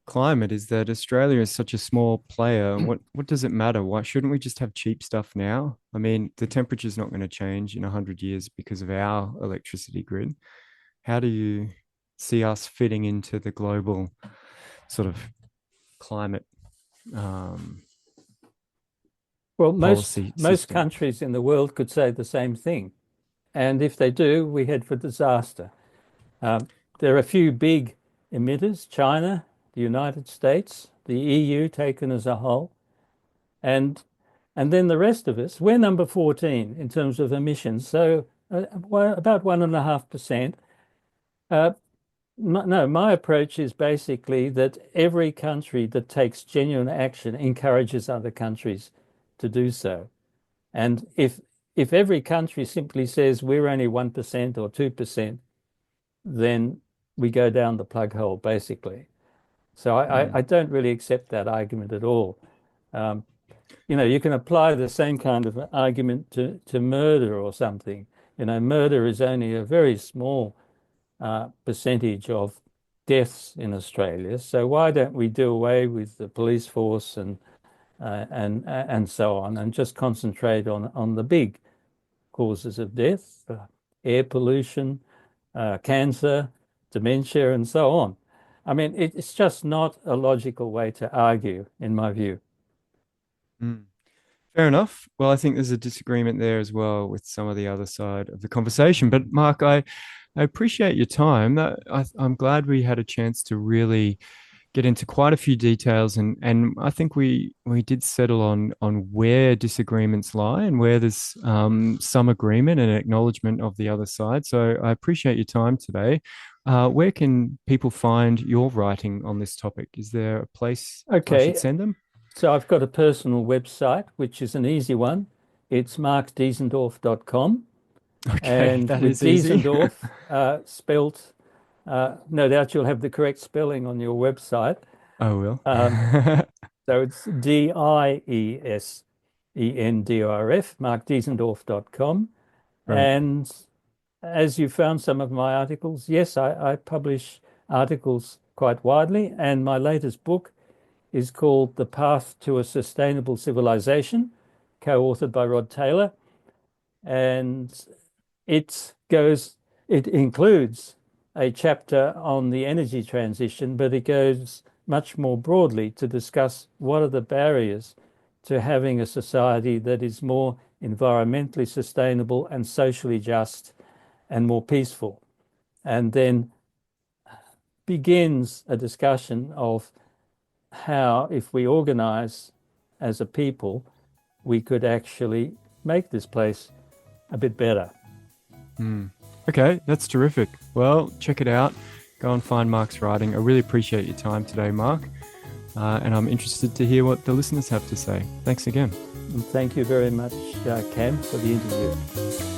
climate is that Australia is such a small player. What does it matter? Why shouldn't we just have cheap stuff now? I mean, the temperature's not going to change in 100 years because of our electricity grid. How do you see us fitting into the global sort of climate um, Well, policy most system? countries in the world could say the same thing. And if they do, we head for disaster. Um, there are a few big emitters, China, the United States, the EU taken as a whole, and and then the rest of us, we're number 14 in terms of emissions. So about 1.5%. No, my approach is basically that every country that takes genuine action encourages other countries to do so. And if every country simply says we're only 1% or 2%, then we go down the plug hole, basically. So I don't really accept that argument at all. Um, you can apply the same kind of argument to murder or something. Murder is only a very small percentage of deaths in Australia. So why don't we do away with the police force and so on, and just concentrate on the big causes of death, air pollution, cancer, dementia, and so on. I mean, it's just not a logical way to argue, in my view. Mm. Fair enough. Well, I think there's a disagreement there as well with some of the other side of the conversation. But Mark, I appreciate your time. I'm glad we had a chance to really get into quite a few details, and I think we did settle on where disagreements lie and where there's some agreement and acknowledgement of the other side. So I appreciate your time today. Where can people find your writing on this topic? Is there a place I Okay, should send them? so I've got a personal website, which is an easy one. It's markdiesendorf.com. Okay, And that with is easy. Diesendorf spelt, no doubt you'll have the correct spelling on your website. I will. So it's Diesendorf, markdiesendorf.com. Right. And as you found some of my articles, yes, I publish articles quite widely. And my latest book is called The Path to a Sustainable Civilization, co-authored by Rod Taylor. And it includes a chapter on the energy transition, but it goes much more broadly to discuss what are the barriers to having a society that is more environmentally sustainable and socially just and more peaceful. And then begins a discussion of how, if we organize as a people, we could actually make this place a bit better. Okay, that's terrific. Well, check it out. Go and find Mark's writing. I really appreciate your time today, Mark. And I'm interested to hear what the listeners have to say. Thanks again. And thank you very much, Cam, for the interview.